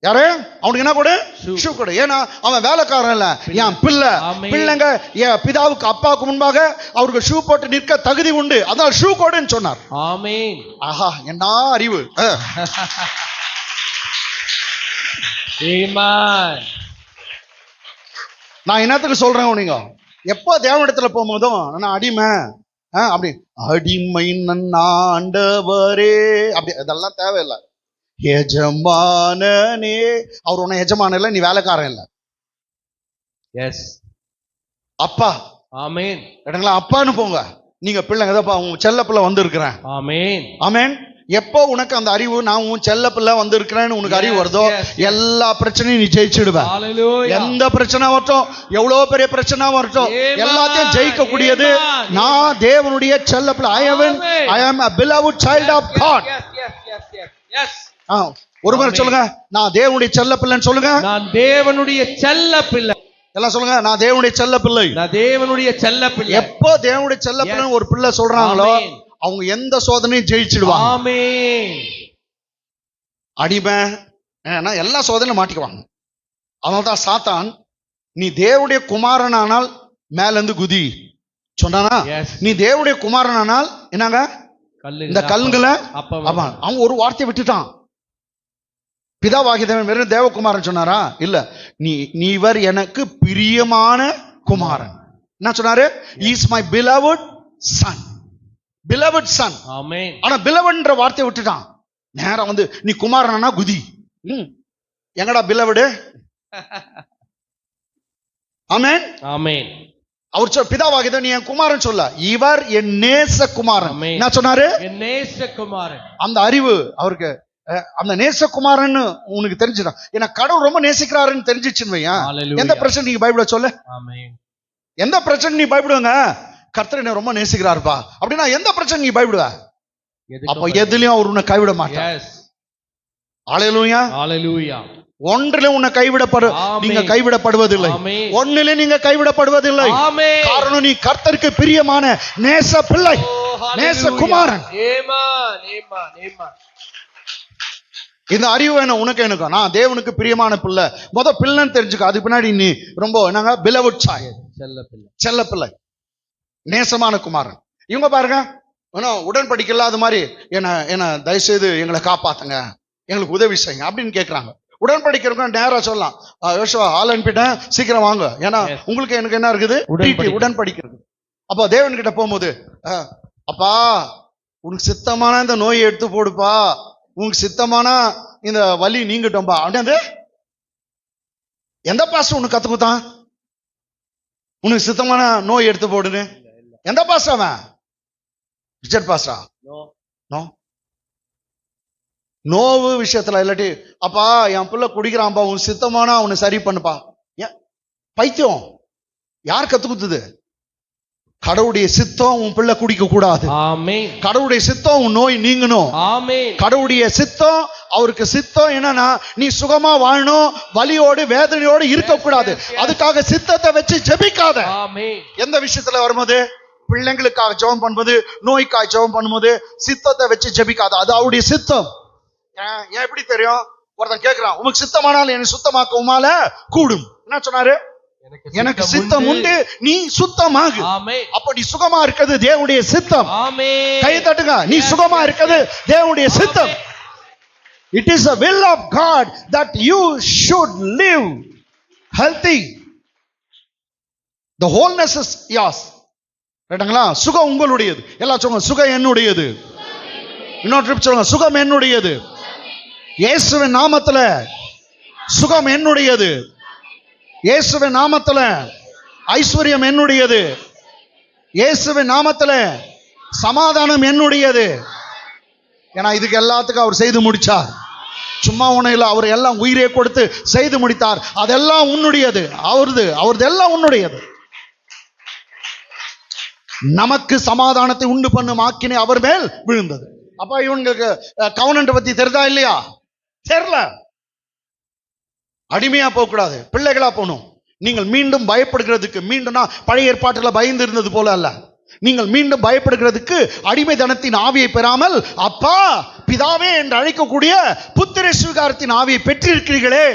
யாரு? அவனுக்கு என்ன கொடு? ஷூ கொடு. ஏன்னா அவன் வேலைக்காரன் இல்ல, என் பிள்ளை. பிள்ளைங்க என் பிதாவுக்கு அப்பாவுக்கு முன்பாக அவருக்கு ஷூ போட்டு நிற்க தகுதி உண்டு, அதான் ஷூ கொடுன்னு சொன்னார். ஆமென். ஆஹா, என்ன அறிவு! நான் என்னத்துக்கு சொல்றேன், நீங்க எப்போ தேவனிடத்துல போகும்போதும் நான் அடிமை அப்படி, அடிமை நன்னாண்டவரே அப்படி, அதெல்லாம் தேவையில்லை. எஜமானனே, அவர் உன்னை எஜமான இல்ல, நீ வேலைக்காரன் இல்ல. எஸ், அப்பா. ஆமென். இடங்களா அப்பான்னு போங்க. நீங்க பிள்ளைங்க ஏதோப்பா, உன் செல்ல பிள்ளை வந்து இருக்கிறேன். ஆமென். ஆமென். எப்போ உனக்கு அந்த அறிவு, நான் உன் செல்ல பிள்ளை வந்து இருக்கிறேன்னு உனக்கு அறிவு வருதோ, எல்லா பிரச்சனையும் நீ ஜெயிச்சிடுவ. எந்த பிரச்சனை வரட்டும், எவ்வளவு பெரிய பிரச்சனை வரட்டும், எல்லாத்தையும் ஜெயிக்க கூடியது நான் தேவனுடைய செல்ல பிள்ளை. I am a beloved child of God. ஒரு முறை சொல்லுங்க, நான் தேவனுடைய செல்ல பிள்ளைன்னு சொல்லுங்க. நான் தேவனுடைய செல்ல பிள்ளை. எல்லாம் சொல்லுங்க, நான் தேவனுடைய செல்ல பிள்ளை. நான் தேவனுடைய செல்ல பிள்ளை. எப்போ தேவனுடைய செல்ல பிள்ளைன்னு ஒரு பிள்ளை சொல்றாங்களோ, அவங்க எந்த சோதனையும் ஜெயிச்சிடுவாங்க. ஆமென். அடிமை எல்லா சோதனையும் மாட்டிக்குவாங்க. அதனால்தான் சாத்தான், நீ தேவனுடைய குமாரனானால் மேல இருந்து குதி சொன்னானா? நீ தேவனுடைய குமாரனானால் என்னங்க? இந்த கல்லுங்களை. அவன் ஒரு வார்த்தையை விட்டுட்டான். பிதாவாகிய தேவன் வெறும் தேவகுமாரன் சொன்னாரா? இல்ல, நீ இவர் எனக்கு பிரியமான குமாரன். என்ன சொன்னாரு? Is my beloved son. beloved son. ஆமென். ஆனா belovedன்ற வார்த்தையை விட்டுட்டான். நேரா வந்து நீ குமாரனா குதி. எங்கடா beloved? ஆமென். ஆமென். அவர் பிதாவாகிய நீ என் குமாரன் சொல்ல, இவர் என் நேச குமாரன். என்ன சொன்னாரு? என் நேச குமாரன். அந்த அறிவு அவருக்கு, அந்த நேசகுமாரன் உனக்கு தெரிஞ்சுதான். ஏன்னா கடவுள் ரொம்ப நேசிக்கிறாருன்னு தெரிஞ்சிச்சுன்னு வையா, எந்த பிரச்சனை நீங்க பயப்பட சொல்ல? எந்த பிரச்சனை நீ பயப்படுவாங்க? கர்த்தர் என்ன ரொம்ப நேசிக்கிறாருப்பா அப்படின்னா எந்த பிரச்சனை நீ பயப்படுவ? அப்ப எதுலயும் அவர் உன்னை கைவிட மாட்டார். ஹல்லேலூயா. ஹல்லேலூயா. ஒன்றிலும் உன்னை நீங்க கைவிடப்படுவதில்லை. ஒன்னிலும் நீங்க கைவிடப்படுவதில்லை. காரணம், நீ கர்த்தருக்கு பிரியமான நேச பிள்ளை, நேச குமாரன். இந்த அறிவு வேணும் உனக்கு எனக்கும். நான் தேவனுக்கு பிரியமான பிள்ளை. பிள்ளைன்னு தெரிஞ்சுக்க, அதுக்கு பின்னாடி நீ ரொம்ப என்னங்க? beloved child, செல்ல பிள்ளை, நேசமான குமாரன். இவங்க பாருங்க, உடன்படிக்கை இல்லாத மாதிரி என்ன தயவுசெய்து எங்களை காப்பாத்துங்க, எங்களுக்கு உதவி செய்யுங்க அப்படின்னு கேட்கறாங்க. உடன்படிக்கிறவங்க நேரா சொல்லலாம், யோசுவா ஆள் அனுப்பிட்டேன், சீக்கிரம் வாங்க, ஏன்னா உங்களுக்கு எனக்கு என்ன இருக்குது, உடன்படிக்கை இருக்குது. அப்போ தேவன் கிட்ட போகும்போது, அப்பா உனக்கு சித்தமான இந்த நோயை எடுத்து போடுப்பா, உனக்கு சித்தமான இந்த வலி நீங்கட்டும்பா அப்படின்னா, எந்த பாஸ்டர் உனக்கு கத்து கொடுத்தான் உனக்கு சித்தமான நோய் எடுத்து போடுன்னு? எந்த பாஸ்டர் அவன்? ரிச்சர்ட் பாஸ்டரா? நோ. நோவு விஷயத்துல இல்லாட்டி, அப்பா என் பிள்ளை குடிக்கிறான்பா, உன் சித்தமான அவனை சரி பண்ணுப்பா. பைத்தியம். யார் கத்து கொடுத்தது? கடவுளுடைய சித்தம் உன் பிள்ளை குடிக்க கூடாது. ஆமென். கடவுளுடைய சித்தம் உன் நோய் நீங்கணும். ஆமென். கடவுளுடைய சித்தம், அவருக்கு சித்தம் என்னன்னா நீ சுகமா வாழணும், வலியோடு வேதனையோடு இருக்க கூடாது. அதுக்காக சித்தத்தை வச்சு ஜெபிக்காத. ஆமென். எந்த விஷயத்துல வரும்போது? பிள்ளைங்களுக்காக ஜெபம் பண்ணும்போது, நோய்க்காக ஜெபம் பண்ணும்போது சித்தத்தை வச்சு ஜெபிக்காத. அது அவருடைய சித்தம். ஏன் எப்படி தெரியும்? ஒருத்தன் கேட்கிறான், உனக்கு சித்தமானால் என்னை சுத்தமாக்க உமால கூடும். என்ன சொன்னாரு? எனக்கு சித்தம் உண்டு, நீ சுத்தமாகு. அப்ப நீ சுகமா இருக்கிறது தேவனுடைய சித்தம். கை தட்டுங்க, நீ சுகமா இருக்கிறது தேவனுடைய சித்தம். It is the will of God that you should live healthy. The wholeness is yours. ரைட்டுங்களா? சுகம் உங்களுடையது. எல்லாம் சொல்லுங்க, சுகம் என்னுடையது. இன்னொரு சொல்லுங்க, சுகம் என்னுடையது. இயேசுவின் நாமத்துல சுகம் என்னுடையது. இயேசுவின் நாமத்துல ஐஸ்வர்யம் என்னுடையது. இயேசுவின் நாமத்துல சமாதானம் என்னுடையது. ஏன்னா இதுக்கு எல்லாத்துக்கும் அவர் செய்து முடிச்சார். சும்மா ஒண்ணு இல்லை, அவர் எல்லாம் உயிரை கொடுத்து செய்து முடித்தார். அதெல்லாம் உன்னுடையது. அவரது எல்லாம் உன்னுடையது. நமக்கு சமாதானத்தை உண்டு பண்ணும் ஆக்கினை அவர் மேல் விழுந்தது. அப்ப இவங்களுக்கு கவர்னன்ட் பத்தி தெரிதா இல்லையா? தெரியல. அடிமையா போக கூடாது, பிள்ளைகளா போகணும். நீங்கள் மீண்டும் பயப்படுகிறதுக்கு, மீண்டும் பழைய ஏற்பாட்டில் பயந்து இருந்தது போல அல்ல, நீங்கள் மீண்டும் பயப்படுகிறதுக்கு அடிமைத்தனத்தின் ஆவியை பெறாமல் அப்பா பிதாவே என்று அழைக்கக்கூடிய புத்திர சுவிகாரத்தின் ஆவியை பெற்றிருக்கிறீர்களே.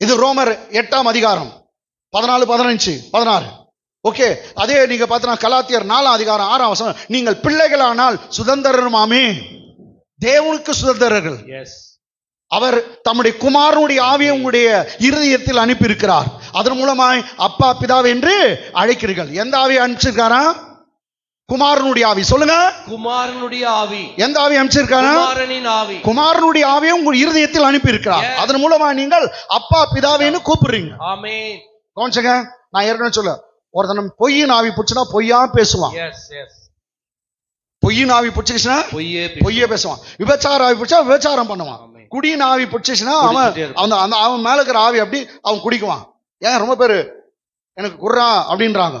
இது ரோமர் 8ஆம் அதிகாரம் 14, 15, 16. ஓகே, அதே நீங்க பார்த்தீங்கன்னா கலாத்தியர் 4ஆம் அதிகாரம் 6ஆம் வசனம், நீங்கள் பிள்ளைகளானால் சுதந்திரமாமே, தேவனுக்கு சுதந்திரர்கள். அவர் தம்முடைய குமாரனுடைய ஆவியை உங்களுடைய இருதயத்தில் அனுப்பி இருக்கிறார். அதன் மூலமாய் அப்பா பிதாவை என்று அழைக்கிறீர்கள். எந்த ஆவியை அனுப்பிச்சிருக்காரா? குமாரனுடைய ஆவி. சொல்லுங்க, குமாரனுடைய ஆவி. எந்த ஆவி அனுப்பிச்சிருக்காரா? குமாரனின் ஆவி. குமாரனுடைய ஆவியை உங்கள் இருதயத்தில் அனுப்பி இருக்கிறார். அதன் மூலமா நீங்கள் அப்பா பிதாவைன்னு கூப்பிடுறீங்க. ஆமென். கவனிச்சுங்க, நான் ஏற்கனவே சொல்ல, ஒருத்தன் பொய்யின் ஆவி பிடிச்சுனா பொய்யா பேசுவான். பொய்யின் ஆவி பிடிச்சிச்சுன்னா பொய்யே பேசுவான். விபச்சார ஆவி பிடிச்சா விபச்சாரம் பண்ணுவான். குடியின் ஆவி பிடிச்சிச்சுன்னா அவன் மேல இருக்கிற ஆவி அப்படி அவன் குடிக்குவான். ஏன் ரொம்ப பேரு எனக்கு குர்ரா அப்படின்றாங்க,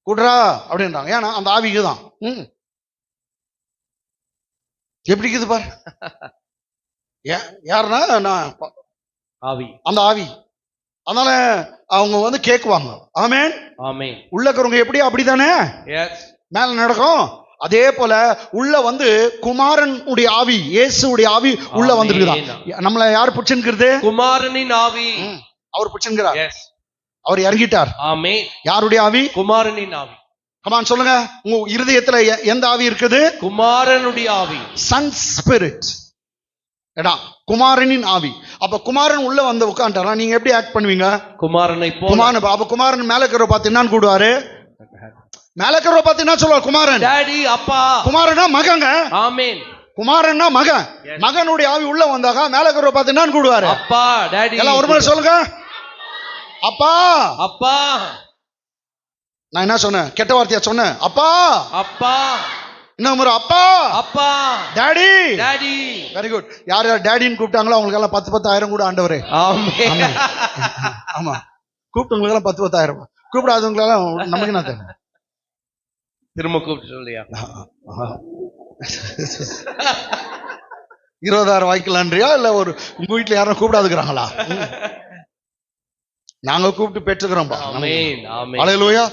குட்ரா அப்படின்றாங்க. ஏன்னா அந்த ஆவிக்கு தான். எப்படி இருக்குது பாரு. யாருன்னா நான் ஆவி, அந்த ஆவி. அதனால அவங்க கேக்குவாங்க. ஆமென், ஆமென். உள்ள இருக்கிறவங்க எப்படி அப்படித்தானே மேல நடக்கும். அதே போல உள்ள குமாரன் உடைய ஆவி, இயேசுடைய ஆவி உள்ள வந்துருக்குதான். நம்மள யார் பிடிச்சிருக்கிறது? குமாரனின் ஆவி. அவர் பிடிச்சிருக்கிறார், அவர் இறங்கிட்டார். ஆமென். யாருடைய ஆவி? குமாரனின் ஆவி. கமான் சொல்லுங்க, உங்க இருதயத்துல எந்த ஆவி இருக்குது? குமாரனுடைய ஆவி. Sun spirit. குமாரனின் ஆவி. அப்ப குமாரன் உள்ள உட்காந்துட்டாரா, நீங்க எப்படி ஆக்ட் பண்ணுவீங்க? குமாரனை குமாரன். அப்ப குமாரன் மேல இருக்கிற பார்த்து என்னன்னு கூடுவாரு? மேல இருக்கிற பார்த்து என்ன சொல்லுவார்? குமாரன். டாடி, அப்பா. குமாரனா மகங்க. ஆமென். குமாரன்னா மகன். மகனுடைய ஆவி உள்ள வந்தாங்க, மேல இருக்கிற பார்த்து என்னன்னு கூடுவாரு? அப்பா, டாடி. எல்லாம் ஒரு முறை சொல்லுங்க, அப்பா, அப்பா. நான் என்ன சொன்னேன்? கெட்ட வார்த்தையா சொன்னேன்? அப்பா, அப்பா. இன்னும் முறை அப்பா, அப்பா. Daddy, daddy. Very good. யார் யார் டாடின்னு கூப்பிட்டாங்களோ அவங்களுக்கு எல்லாம் 10,000 கூட ஆண்டவரே. ஆமென். ஆமா, கூப்பிட்டவங்களுக்கு எல்லாம் 10,000. கூப்பிடாதவங்க எல்லாம் நமக்கு என்ன தெரியும்? திரும்ப கூப்பிட்டு சொல்லியா? 20,000 வாங்கிக்கலான்றியா? இல்ல உங்க வீட்டுல யாரும் கூப்பிடாதுக்கிறாங்களா? நாங்க கூப்பிட்டு பெற்றுக்கிறோம். ஹல்லேலூயா.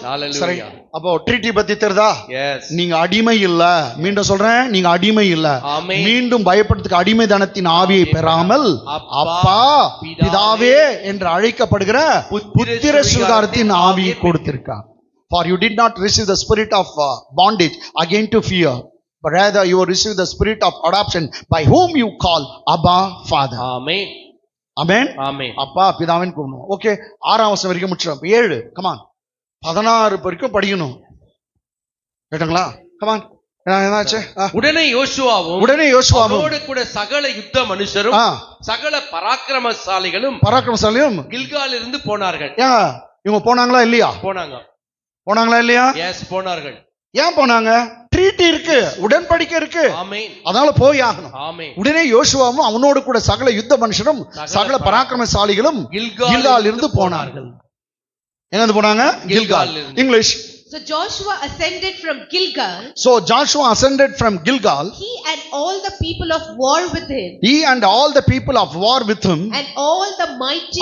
சரி, அப்போ ட்ரீட்டி பத்தி தெரியுதா? நீங்க அடிமை இல்ல. மீண்டும் சொல்றேன், நீங்க அடிமை இல்ல. மீண்டும் பயப்படுறதுக்கு அடிமைதனத்தின் ஆவியை பெறாமல் அப்பா பிதாவே என்று அழைக்கப்படுகிற புத்திர சுவிகாரத்தின் ஆவியை கொடுத்திருக்கார். For you did not receive the spirit of bondage again to fear, but rather you will receive the spirit of adoption, by whom you call Abba Father. Amen Amen. ஆமென் அப்பா பிதாவின் கூப்பிடணும். ஓகே, 6ஆம் வசனம் வரைக்கும் முடிச்சிடும். 7 கமான் 16 வரைக்கும் படிக்கணும். கேட்டுங்களா? Come on என்னாச்சு? உடனே யோசுவாவும் அவரோடு கூட சகல யுத்த மனுஷரும் சகல பராக்கிரமசாலிகளும் கில்காலிலிருந்து போனார்கள். இவங்க போனாங்களா இல்லையா? போனாங்களா இல்லையா? எஸ், போனார்கள். ஏன் போனாங்க? ட்ரீட்டி இருக்கு, உடன்படிக்கை இருக்கு, ஆமென். அதனால போய் ஆகணும். ஆமென். உடனே யோசுவாவும் அவனோடு கூட சகல யுத்த மனுஷரும் சகல பராக்கிரமசாலிகளும் கில்காலில் இருந்து போனார்கள். எங்க போனாங்க? Gilgal. English. So Joshua ascended from Gilgal. He and all the people of war with him. And all the mighty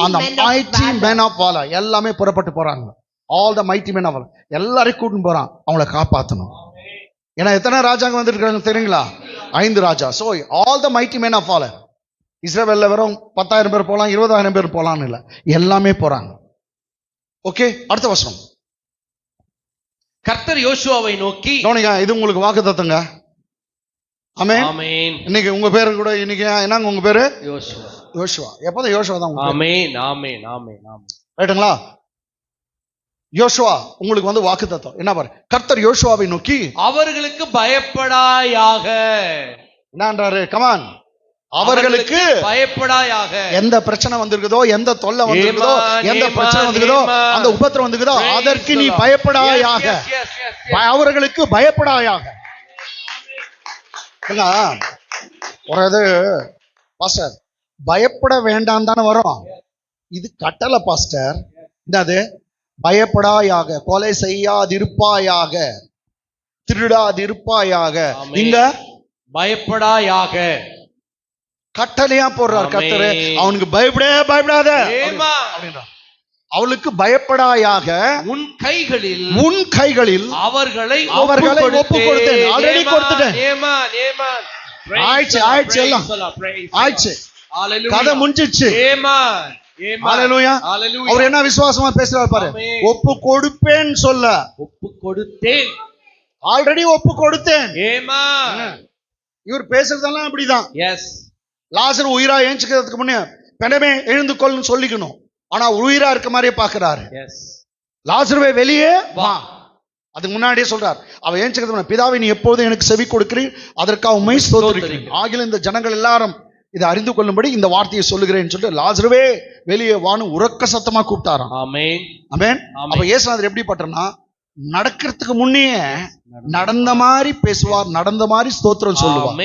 men of valor. எல்லாமே புறப்பட்டு போறாங்க. All the mighty men of valor. எல்லாரையும் கூட்டிட்டு போறான். அவங்களை காப்பாத்தணும். ஏன்னா எத்தனை ராஜாங்க வந்திருக்காங்க தெரியுங்களா? 5 ராஜா. So all the mighty men of valor. இஸ்ரவேல்ல வெறும் 10,000 பேர் போலாம், 20,000 பேர் போலாம்னு இல்ல, எல்லாமே போறாங்க. ஓகே, அடுத்த வசனம். கர்த்தர் யோசுவாவை நோக்கி, கவனிங்க, இது உங்களுக்கு வாக்குத்தத்தங்க. ஆமென் ஆமென். இன்னைக்கு உங்க பேரு கூட இன்னைக்கு என்னங்க உங்க பேரு? யோசுவா. யோசுவா. எப்போதும் யோசுவா தான். ஆமென் ஆமென் ஆமென் ஆமென். ரைட்டுங்களா? யோசுவா உங்களுக்கு வந்து வாக்குத்தத்தம் என்ன பாரு? கர்த்தர் யோசுவாவை நோக்கி, அவர்களுக்கு பயப்படாயாக. என்னன்றாரு? கமான், அவர்களுக்கு பயப்படாயாக. எந்த பிரச்சனை வந்திருக்குதோ, எந்த தொல்லை வந்திருக்குதோ, எந்த பிரச்சனை வந்திருக்குதோ, அந்த உபத்திரம் வந்திருக்குதோ, அதற்கு நீ பயப்படாயாக. அவர்களுக்கு பயப்படாயாக. ஒரு இது பாஸ்டர், பயப்பட வேண்டாம் தானே வரும். இது கட்டளை பாஸ்டர். என்னது? பயப்படாயாக, கொலை செய்யாதிருப்பாயாக, திருடாதிருப்பாயாக. இங்க பயப்படாயாக கட்டளையா போடுறார் கர்த்தர். அவனுக்கு பயப்படாத, அவளுக்கு பயப்படாயாக. உன் கைகளில் அவர்களை ஒப்பு கொடுத்தேன். ஆல்ரெடி கொடுத்துட்டேன். ஆயிடுச்சு எல்லாம் ஆயிடுச்சு. கதை முடிஞ்சிச்சு. அவர் என்ன விசுவாசமா பேசுறாரு பாரு. ஒப்பு கொடுப்பேன் சொல்ல, ஒப்பு கொடுத்தேன், ஆல்ரெடி ஒப்பு கொடுத்தேன். இவர் பேசுறதெல்லாம் அப்படிதான். எஸ். லாசர் உயிரா ஏஞ்சுக்கிறதுக்கு முன்னே பெணமே எழுந்து கொள்ளுன்னு சொல்லிக்கணும். ஆனா உயிரா இருக்க மாதிரியே பாக்குறாரு. லாசருவே வெளியே வா, அதுக்கு முன்னாடியே சொல்றார். அவ ஏஞ்சுக்கிறதுக்கு பிதாவை நீ எப்போதும் எனக்கு செவி கொடுக்கிறீர், அதற்காக உம்மை ஸ்தோத்திரிக்கிறேன். ஆகிலும் இந்த ஜனங்கள் எல்லாரும் இதை அறிந்து கொள்ளும்படி இந்த வார்த்தையை சொல்லுகிறேன்னு சொல்லிட்டு லாசருவே வெளியே வான்னு உரக்க சத்தமா கூப்பிட்டாராம். ஆமென் ஆமென். அப்ப இயேசுநாதர் எப்படி பண்றனா, நடக்கிறதுக்கு முன்னே நடந்த மாதிரி பேசுவார், நடந்த மாதிரி ஸ்தோத்திரம் சொல்லுவார்.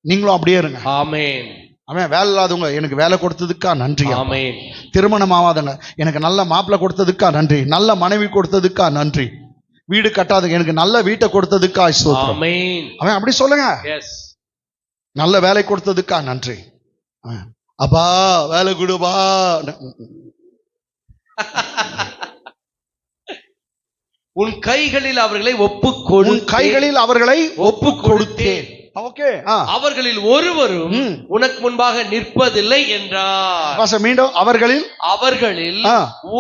நீங்களும் அப்படியே இருங்க. ஆமென். அவன் வேலை இல்லாதவங்க எனக்கு வேலை கொடுத்ததுக்கா நன்றி. ஆமென். திருமணம் ஆகாதவங்க எனக்கு நல்ல மாப்பிள்ளை கொடுத்ததுக்கா நன்றி, நல்ல மனைவி கொடுத்ததுக்கா நன்றி, வீடு கட்டாதவங்க எனக்கு நல்ல வீட்டை கொடுத்ததுக்கா ஸ்தோத்திரம். ஆமென். அவன் அப்படி சொல்லுங்க. எஸ். நல்ல வேலை கொடுத்ததுக்கா நன்றி. அப்பா வேலை கொடுப்பா. உன் கைகளில் அவர்களை ஒப்பு கொடுத்தேன். ஓகே. அவர்களில் ஒருவரும் உனக்கு முன்பாக நிற்பதில்லை என்றார். மீண்டும் அவர்களில்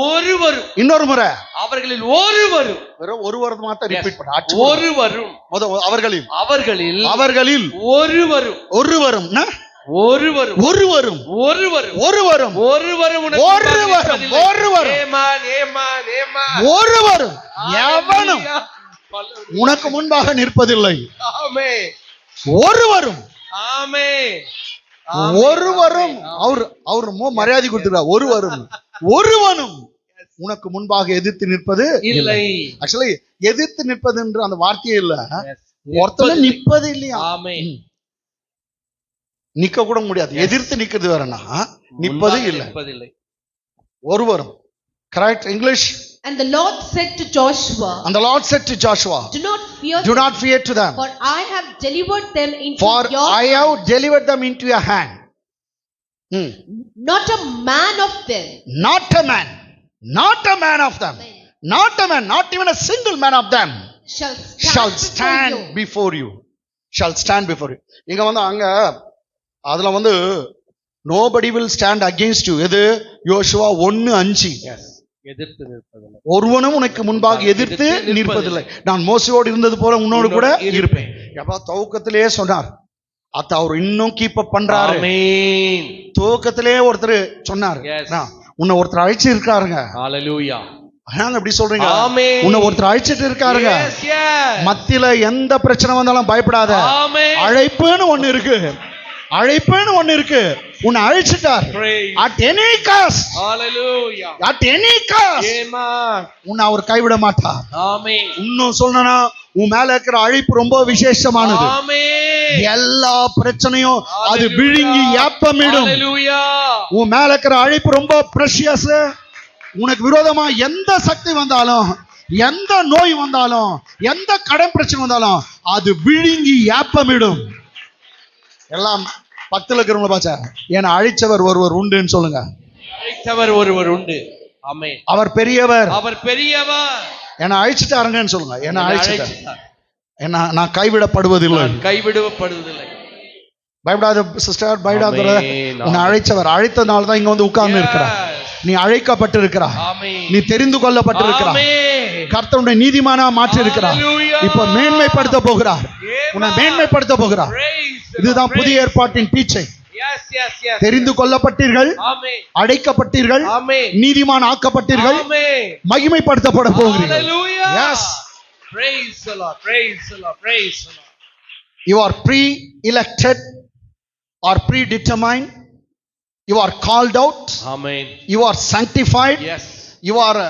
ஒருவரும். இன்னொரு முறை அவர்களில் ஒருவரும். ஒருவர் மாத்த ரிப்பீட் பண்ண. ஒருவரும். அவர்களில் ஒருவரும். ஒருவரும் எவனும் உனக்கு முன்பாக நிற்பதில்லை. ஒருவரும் அவர் மரியாதை கொடுத்துறார். ஒருவனும் உனக்கு முன்பாக எதிர்த்து நிற்பது இல்லை. ஆக்சுவலி எதிர்த்து நிற்பது என்று அந்த வார்த்தையே இல்ல, ஒருத்தர் நிற்பது இல்லையா, நிக்க கூட முடியாது. எதிர்த்து நிக்கிறது வேறனா, நிற்பது இல்லை. ஒருவரும். Correct. English. And the Lord said to Joshua, do not fear to them, for I have delivered them into your hand. Not a man of them, not a man of them, not even a single man of them shall stand before you. இங்க வந்து அங்க அதுல வந்து nobody will stand against you. எது? யோசுவா 1:5. எதிர்த்து நிற்பதில்லை. ஒருவனும் உனக்கு முன்பாக எதிர்த்து நிற்பதில்லை. நான் மோசேயோடு இருந்தது போல உன்னோடு கூட இருப்பேன். எப்ப துவக்கத்திலே சொன்னார் அத அவர் இன்னும் கீப் அப் பண்றாரு. ஆமென். துவக்கத்திலே ஒருத்தர் சொன்னார், Yes. உன்னை ஒருத்தர் அழைச்சு இருக்காருங்க. ஹalleluya. ஏங்க அப்படி சொல்றீங்க? ஆமென். உன்னை ஒருத்தர் அழைச்சிட்டு இருக்காருங்க. Yes, yes. மத்தியில எந்த பிரச்சனை வந்தாலும் பயப்படாத. ஆமென். அழைப்புன்னு ஒண்ணு இருக்கு, அழைப்புன்னு ஒண்ணு இருக்கு. உன்னை அழைச்சிட்டார். Praise. At any cost. Hallelujah. At any cost. Amen. உன்னை அவர் கைவிட மாட்டார். ஆமென். இன்னும் சொல்லணும்னா உன் மேல இருக்கிற அழைப்பு ரொம்ப விசேஷமானது. ஆமென். எல்லா பிரச்சனையும் அது விழுங்கி ஏப்பமிடும். ஹalleluya. உன் மேல இருக்கிற அழைப்பு ரொம்ப பிரஷியஸ். உனக்கு விரோதமா எந்த சக்தி வந்தாலும், எந்த நோய் வந்தாலும், எந்த கடன் பிரச்சனை வந்தாலும் அது விழுங்கி ஏப்பமிடும். எல்லாம் 10ல இருக்கிறவங்க பாச்சா என அழைச்சவர் ஒருவர் உண்டுன்னு சொல்லுங்க. அழைத்தவர் ஒருவர் உண்டு. ஆமென். அவர் பெரியவர். அவர் பெரியவர். என்ன அழைச்சிட்டாருங்கன்னு சொல்லுங்க. என்ன அழைச்சிட்டார். அழைச்சிட்டார். என்ன நான் கைவிடப்படுவதில்லை. நான் கைவிடப்படுவதில்லை. பயப்படாத சிஸ்டர், பயப்படாத. ஆமென். உன்னை அழைச்சவர், அழைத்தனால தான் இங்க வந்து உட்கார்ந்து இருக்கிறார். நீ அழைக்கப்பட்டு இருக்கிறார். ஆமென். நீ தெரிந்து கொள்ளப்பட்டு இருக்கிறார். ஆமென். கர்த்தருடைய நீதிமானா மாற்றி இருக்கிறார். Hallelujah. இப்ப மேன்மைப்படுத்த போகிறார். Amen. உன்னை மேன்மைப்படுத்த போகிறார். Praise the இதுதான் Lord. புதிய ஏற்பாட்டின் டீச்சிங். Yes, yes, yes. தெரிந்து கொள்ளப்பட்டீர்கள், ஆமென். அழைக்கப்பட்டீர்கள், ஆமென். நீதிமான் ஆக்கப்பட்டீர்கள், ஆமென். மகிமைப்படுத்தப்பட போகிறீர்கள். Hallelujah. Yes. Praise the Lord. Praise the Lord. Praise the Lord. You are pre-elected or predetermined. You are called out. Amen. You are sanctified. Yes. You are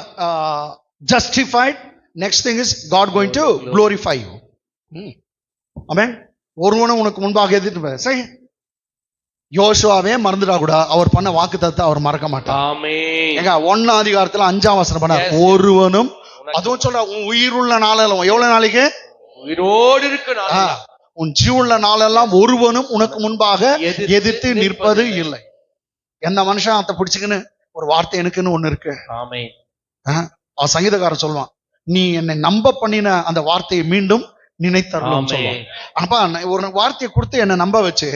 justified. Next thing is God going to glorify you. Amen. ஒருவனும் உனக்கு முன்பாக எதிர்த்து சரி, யோசுவாவே மறந்துடா கூட அவர் பண்ண வாக்குத்தத்தத்தை அவர் மறக்க மாட்டார். ஆமென். ஏங்க 1 அதிகாரத்துல 5ஆம் வசனம் பண்ணார். Yes. ஒருவனும் அதுவும் சொல்ற உன் உயிருள்ள நாளெல்லாம் எவ்வளவு நாளைக்கு உயிரோடு இருக்க நான் உன் ஜீவுள்ள நாளெல்லாம் ஒருவனும் உனக்கு முன்பாக எதிர்த்து நிற்பது இல்லை. எந்த மனுஷன் அதை பிடிச்சுக்கின்னு ஒரு வார்த்தை எனக்குன்னு ஒண்ணு இருக்கு. ஆமென். அவன் சங்கீதக்காரன் சொல்லுவான், நீ என்னை நம்ப பண்ணின அந்த வார்த்தையை மீண்டும் நினைத்தரணும் சொல்லுவான். அப்ப ஒரு வார்த்தையை கொடுத்து என்னை நம்ப வச்சு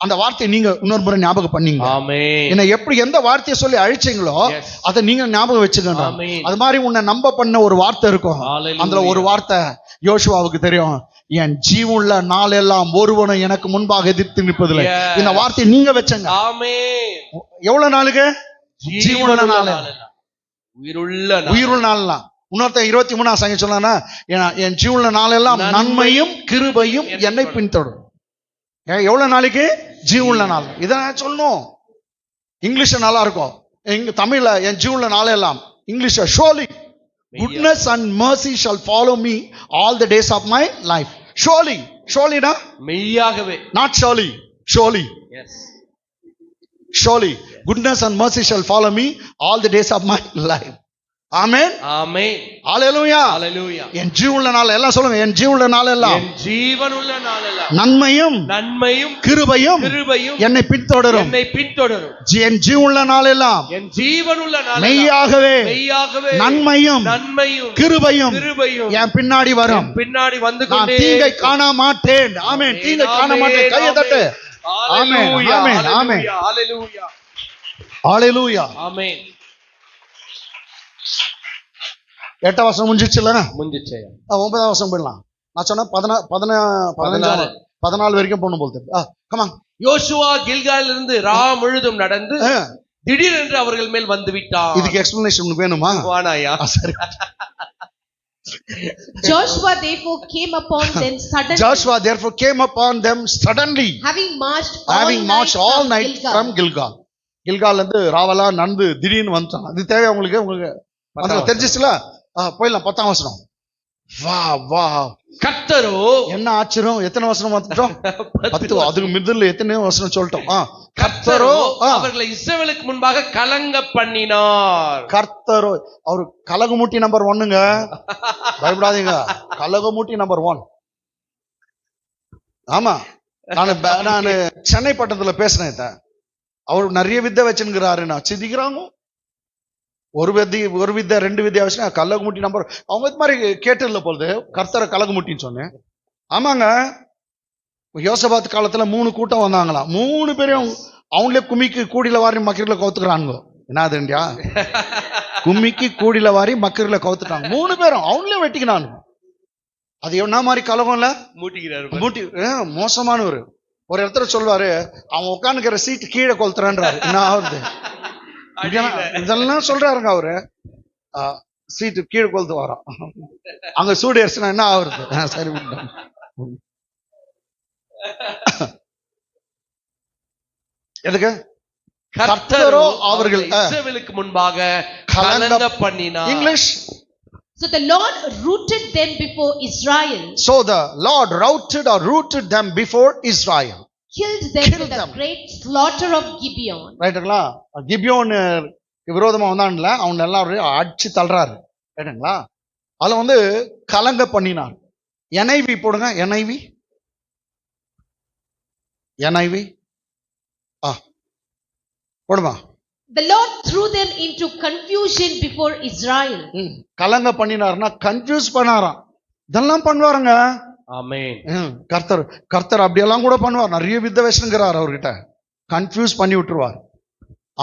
அந்த வார்த்தையை நீங்க இன்னொரு முறை ஞாபகம் பண்ணீங்க. ஆமென். என்ன எப்படி எந்த வார்த்தையை சொல்லி அழிச்சீங்களோ Yes. அதை நீங்க ஞாபகம் வச்சுக்கணும். ஆமென். அது மாதிரி உன்னை நம்ப பண்ண ஒரு வார்த்தை இருக்கும். Hallelujah. அதுல ஒரு வார்த்தை யோசுவாவுக்கு தெரியும், என் ஜீவுள்ள நாள் எல்லாம் ஒருவனும் எனக்கு முன்பாக எதிர்த்து நிற்பதில்லை. Yes. இந்த வார்த்தையை நீங்க வச்சங்க. ஆமென். எவ்வளவு நாளுக்கு? ஜீவனுள்ள நாள், உயிருள்ள நாள். உயிருள்ள நாள்லாம். இன்னொருத்தன் 23ஆம் சங்கீதம் சொன்னா, என் ஜீவனுள்ள நாள் எல்லாம் நன்மையும் கிருபையும் என்னை பின்தொடரும். எவ்வளவு நாளைக்கு? ஜீவனுள்ள நாள். இதை நான் சொல்லணும். இங்கிலீஷ்ல நல்லா இருக்கும். எங்க தமிழ்ல என் ஜீவனுள்ள நாள் எல்லாம், இங்கிலீஷ்ல surely goodness and mercy shall follow me all the days of my life. Surely, surely na? மெய்யாகவே. Not surely, surely. Yes. Surely goodness and mercy shall follow me all the days of my life. Amen. Amen. Hallelujah. ஹalleluya. என் ஜீவனுள்ள நாள் எல்லாம் சொல்லுங்க. என் ஜீவனுள்ள நாள் எல்லாம் என் ஜீவனுள்ள நாளெல்லாம் நன்மையும் நன்மையும் கிருபையும் கிருபையும் என்னை பின்தொடரும். என்னை பின்தொடரும். என் ஜீவனுள்ள நாள் எல்லாம் என் ஜீவனுள்ள நாளெல்லாம் மெய்யாகவே மெய்யாகவே நன்மையும் நன்மையும் கிருபையும் கிருபையும் என் பின்னாடி வரும். என் பின்னாடி வந்து நான் கொண்டே தீங்கை காண மாட்டேன். ஆமென். தீங்கை காண மாட்டேன். கையை தட்டு. ஆமென். ஆமென். ஆமென். ஹalleluya. ஹalleluya. ஆமென். 8ஆம் வசனம் முடிஞ்சிச்சுல? முடிஞ்சிச்சே. 9ஆம் வசனம் போயிடலாம். நான் சொன்ன 14 வரைக்கும் போகணும் போல தெரியுது. come on. யோசுவா கில்காலிலிருந்து ரா முழுதும் நடந்து திடீரென்று அவர்கள் மேல் வந்து விட்டான். இதுக்கு எக்ஸ்பிளனேஷன் வேணுமா? வானாயா? சரி. Joshua therefore came upon them suddenly. Joshua therefore came upon them suddenly, having marched all night from Gilgal. கில்கால்ல இருந்து ராவலா நடந்து திடீர்னு வந்துட்டான். இது தேவை உங்களுக்கு? உங்களுக்கு தெரிஞ்சிச்சுல? போயிடலாம். 10ஆம் வசனம். வா வா. கர்த்தரோ என்ன ஆச்சரியம். எத்தனை வசனம் வந்துட்டோம்? 10. அதுக்கு மிடில் எத்தனை வசனம் சொல்லிட்டோம். கர்த்தரோ அவர்களை இஸ்ரவேலுக்கு முன்பாக கலங்க பண்ணினார். கர்த்தரோ அவரு கலகமூட்டி நம்பர் 1ங்க. பயப்படாதீங்க. கலகமூட்டி நம்பர் 1. ஆமா, நான் சென்னை பட்டணத்துல பேசினேன். அவர் நிறைய வித்தை வச்சுக்கிறாரு. நான் சிதிக்கிறாங்க. ஒரு வித்தை 2 வித்தியா வச்சு கலகமுட்டி நம்பர். அவங்க இது மாதிரி கேட்டு போகுது. கர்த்தரை கலகமுட்டின்னு சொன்னேன். ஆமாங்க, யோசபாத் காலத்துல 3 கூட்டம் வந்தாங்களாம். 3 பேரும் அவங்களே கும்மிக்கு கூடியில வாரி மக்கரில கவுத்துக்கிறானுங்க. என்னதுண்டியா? கும்மிக்கு கூடியில வாரி மக்கரில கவுத்துட்டாங்க. 3 பேரும் அவங்களே வெட்டிக்கினானுங்க. அது என்ன மாதிரி கலகம் இல்ல, மூட்டிக்கிறாரு மூட்டி மோசமானவர். ஒரு இடத்துல சொல்வாரு, அவன் உட்காந்துக்கிற சீட்டு கீழே கொளுத்துறான்றாரு. என்ன ஆகுது இதெல்லாம் சொல்றாருங்க அவரு. சீட்டு கீழே கொளுத்து வரோம், அங்க சூடு ஏறிச்சுனா என்ன ஆகுறது? சரி விட்டோம். எதுக்கு? கர்த்தரோ அவர்கள் இஸ்ரவேலுக்கு முன்பாக கலங்க பண்ணினார். English. So the Lord rooted them before Israel. So the Lord routed or rooted them before Israel. Killed them with a great slaughter of Gibeon. ரைட்டுங்களா? கிபியோன் விரோதமா வந்தான்ல, அவன் எல்லாரும் அடிச்சு தள்ளுறாரு. ரைட்டுங்களா? அதுல வந்து கலங்க பண்ணினார். NIV போடுங்க. NIV போடுமா. The Lord threw them into confusion before Israel. கலங்க பண்ணினார்னா கன்ஃபியூஸ் பண்ணாராம். இதெல்லாம் பண்ணுவாருங்க. ஆமென். கர்த்தர் அப்படியெல்லாம் கூட பண்ணுவார். நிறைய வித்த வேஷங்கிறார் அவர்கிட்ட. கன்ஃபியூஸ் பண்ணி விட்டுருவார்.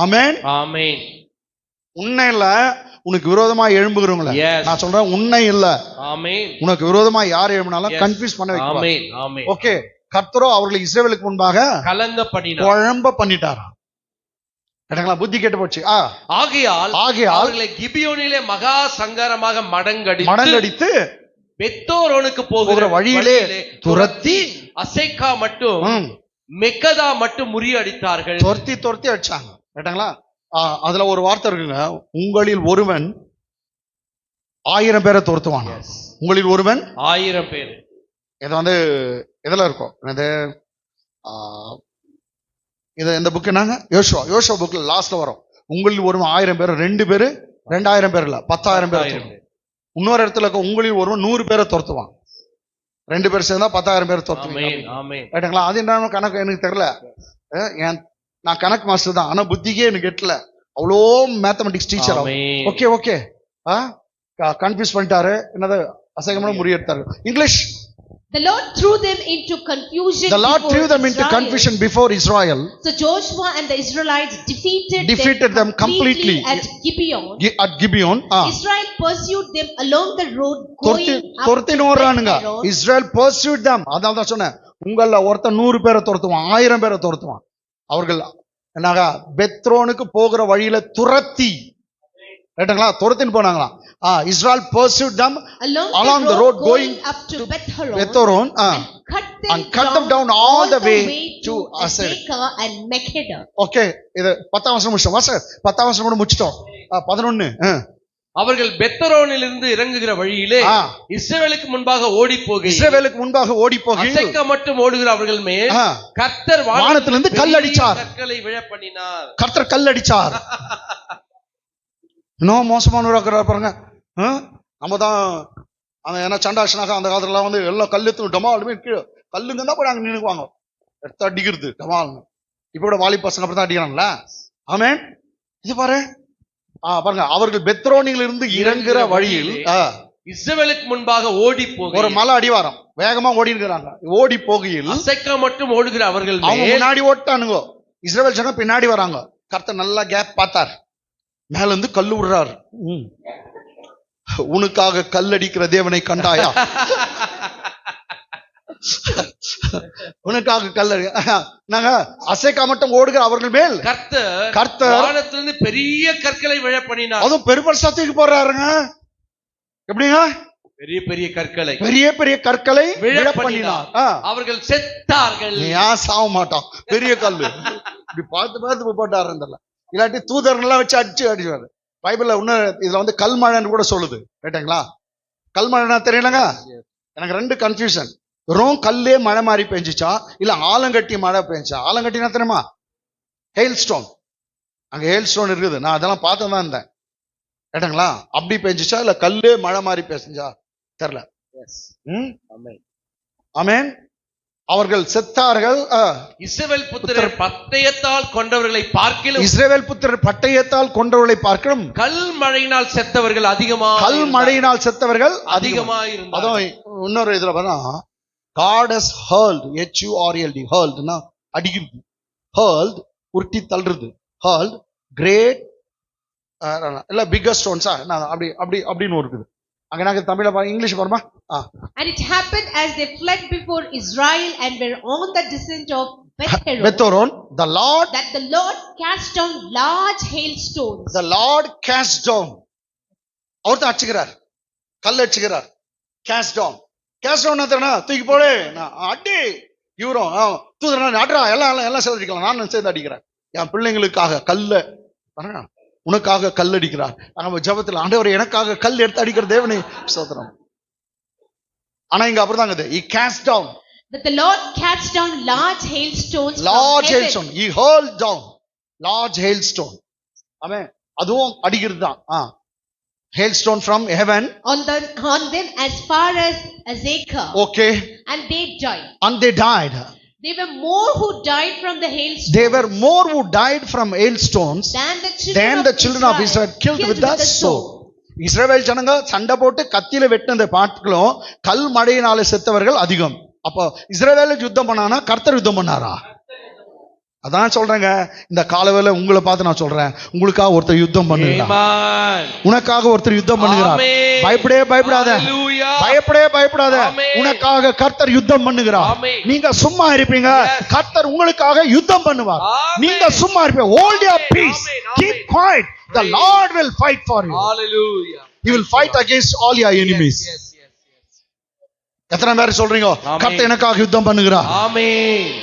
ஆமென். ஆமென். உன்னை இல்ல, உனக்கு விரோதமா எழும்புகிறவங்கள நான் சொல்றேன், உன்னை இல்ல, ஆமென், உனக்கு விரோதமா யார் எழும்பினாலும் கன்ஃபியூஸ் பண்ண வைக்கிறார். ஆமென். ஆமென். ஓகே. கர்த்தரோ அவர்களை இஸ்ரவேலுக்கு முன்பாக கலங்க பண்ணினார், குழம்ப பண்ணிட்டாராம். புத்தி கெட்டு போச்சு. ஆகையால் அவர்களை கிபியோனிலே மகா சங்காரமாக மடங்கடித்து பெத்தோரோனுக்கு போகிற வழியிலே துரத்தி அசேக்கா மட்டும் மெக்கதா மட்டும் முறியடித்தார்கள். துரத்தி அடிச்சாங்க. கேட்டாங்களா? அதுல ஒரு வார்த்தை இருக்குங்க, உங்களில் ஒருவன் 1000 பேரை துரத்துவான். உங்களில் ஒருவன் 1000 பேர். இது வந்து இதுல இருக்கும். இது இந்த புக் என்னங்க? யோசுவா புக்ல லாஸ்ட்ல வரும். உங்களில் ஒருவன் 1000 பேர், 2 பேரு 2000 பேர் இல்ல, 10,000 பேர். இன்னொரு இடத்துல இருக்க, உங்களில் ஒருவன் 100 பேரை துரத்துவான். 2 பேர் சேர்ந்தா 10,000 பேர் துரத்துவாங்க. அது என்ன கணக்கு எனக்கு தெரியல. நான் கணக்கு மாஸ்டர் தான், ஆனா புத்திக்கே எனக்கு எட்டல. அவ்வளோ மேத்தமெட்டிக்ஸ் டீச்சர். ஓகே கன்ஃபியூஸ் பண்ணிட்டாரு. என்னது? அசேகமான முறியடித்தாரு. English. The Lord threw them into confusion. The Lord threw them into confusion before Israel. So Joshua and the Israelites defeated them completely at Gibeon. Israel pursued them along the road going up to Bethhoron. Israel pursued them. அதான் தான் சொன்னேன், உங்கள ஒருத்தன் 100 பேரை துரத்துவான், 1000 பேரை துரத்துவான். அவர்கள் என்னாக பெத்ரோனுக்கு போகிற வழியில துரத்தி துரத்தின்னு போனாங்களா. Israel pursued them along the road going up to Bethhoron and cut them down all the way to Azekah and Makkedah. Okay, இது 10ஆம் வசனம் முடிச்சோம். 10ஆம் வசனம் கூட முடிச்சிட்டோம். 11. அவர்கள் பெத்தரோனிலிருந்து இறங்குகிற வழியிலே இஸ்ரவேலுக்கு முன்பாக ஓடி போகி அசேக்கா மட்டும் ஓடுகிற அவர்கள் மேல் கர்த்தர் வானத்திலிருந்து கல் அடிச்சார். கற்களை விழ பண்ணினார். கர்த்தர் கல் அடிச்சார். இன்னும் மோசமானவராக பாருங்க. நம்ம தான் அந்த என்ன சண்டாசனாக அந்த காலத்துல வந்து எல்லாம் கல் எடுத்து டமாலுமே கீழே கல்லுங்க தான் போய் அங்க நின்னுக்குவாங்க, எடுத்து அடிக்கிறது டமால்னு. இப்ப கூட வாலி பசங்க அப்படிதான் அடிக்கிறாங்களா? ஆமென். இது பாரு, பாருங்க, அவர்கள் பெத்ரோனில் இருந்து இறங்குற வழியில் இஸ்ரவேலுக்கு முன்பாக ஓடி போக ஒரு மலை அடிவாரம் வேகமா ஓடி இருக்கிறாங்க. ஓடி போகையில் அசேக்கா மட்டும் ஓடுகிற அவர்கள் அவங்க முன்னாடி ஓட்டானுங்க, இஸ்ரவேல் ஜனம் பின்னாடி வராங்க. கர்த்தர் நல்லா கேப் பார்த்தார், மேல இருந்து கல்லு விடுறாரு. உனக்காக கல்லடிக்கிற தேவனை கண்டாயா? உனக்காக கல்லடி. நாங்க அசேக்கா மட்டும் ஓடுகிற அவர்கள் மேல் கர்த்தர் வானத்திலிருந்து பெரிய கற்களை விழ பண்ணினார். அதுவும் பெருபெருசா தூக்கி போடுறாருங்க. எப்படிங்க? பெரிய கற்களை விழ பண்ணினார். அவர்கள் செத்தார்கள். ஏன் சாவ மாட்டான்? பெரிய கல்லு இப்படி பார்த்து போட்டாரு. இல்லாட்டி தூதர்கள்லாம் வச்சு அடிச்சுவாரு. பைபிள்ல இன்னும் இதுல வந்து கல்மழைன்னு கூட சொல்லுது. கேட்டீங்களா? கல்மழைனா தெரியலங்க. எனக்கு 2 கன்ஃபியூஷன். வெறும் கல்லே மழை மாதிரி பெஞ்சிச்சா இல்ல ஆலங்கட்டி மழை பெஞ்சா? ஆலங்கட்டினா தெரியுமா? Hail stone. அங்க ஹெயில் ஸ்டோன் இருக்குது, நான் அதெல்லாம் பார்த்து தான் இருந்தேன். கேட்டீங்களா? அப்படி பெஞ்சிச்சா இல்ல கல்லே மழை மாதிரி பெஞ்சா தெரியல. ஆமென். அவர்கள் செத்தார்கள். இஸ்ரவேல் புத்திரர் பட்டயத்தால் கொண்டவர்களை பார்க்கிலும் கல்மழையினால் செத்தவர்கள் அதிகமாக இருந்தார்கள். இன்னொரு இதுல பார்த்தா God has hurled, HURLD, hurled னா அடிக்கிறது, hurled உருட்டி தள்ளுறது, hurled great இல்ல bigger stones அப்படி அப்படின்னு இருக்குது. அங்க நான் தமிழ்ல பாருங்க, இங்கிலீஷ் பாருமா. And it happened as they fled before Israel and were on the descent of Beth-horon, the Lord, that the Lord cast down large hailstones. the Lord cast down. அவர் தான் அடிச்சுக்கிறார், கல் அடிச்சுக்கிறார். cast down, cast down என்ன தூக்கி போடு, அடி இவரும் தூதுறா அட்ரா, எல்லாம் சேர்ந்து அடிக்கலாம், நான் சேர்ந்து அடிக்கிறேன். என் பிள்ளைங்களுக்காக கல்ல உனக்காக கல் அடிக்கிறார். நம்ம ஜெபத்துல ஆண்டவரே எனக்காக கல் எடுத்து அடிக்கிற தேவனே ஸ்தோத்திரம். ஆனா இங்க அப்படிதாங்க இது, he cast down, that the Lord cast down large hailstones large from hailstone, he hurled down large hailstone. ஆமென். அதுவும் அடிக்கிறது தான். hailstone from heaven on them as far as Azekah. Okay. And they died. And they died. There were more who died from the hailstones. There were more who died from hailstones than the children of Israel killed with the sword. இஸ்ரவேல் ஜனங்க சண்டை போட்டு கத்தியில வெட்டினதை பார்க்கலாம், கல் மழையினால செத்தவர்கள் அதிகம். அப்போ இஸ்ரவேலுக்கு யுத்தம் பண்ணானா கர்த்தர் யுத்தம் பண்ணாரா? அதான் சொல்றேங்க, இந்த காலவேளை உங்களை பார்த்து நான் சொல்றேன், உங்களுக்காக ஒருத்தர் யுத்தம் பண்ணுகிறார், உனக்காக ஒருத்தர் யுத்தம் பண்ணுகிறார். பயப்படாத, பயப்படாத, உனக்காக கர்த்தர் யுத்தம் பண்ணுகிறார். நீங்க சும்மா இருப்பீங்க, கர்த்தர் உங்களுக்காக யுத்தம் பண்ணுவார். நீங்க சும்மா இருப்பீங்க. Hold your peace, keep quiet, the Lord will fight for you. Hallelujah. He will fight against all your enemies. எத்தனை பேர் சொல்றீங்க கர்த்தர் எனக்காக யுத்தம் பண்ணுகிறார்? ஆமென்.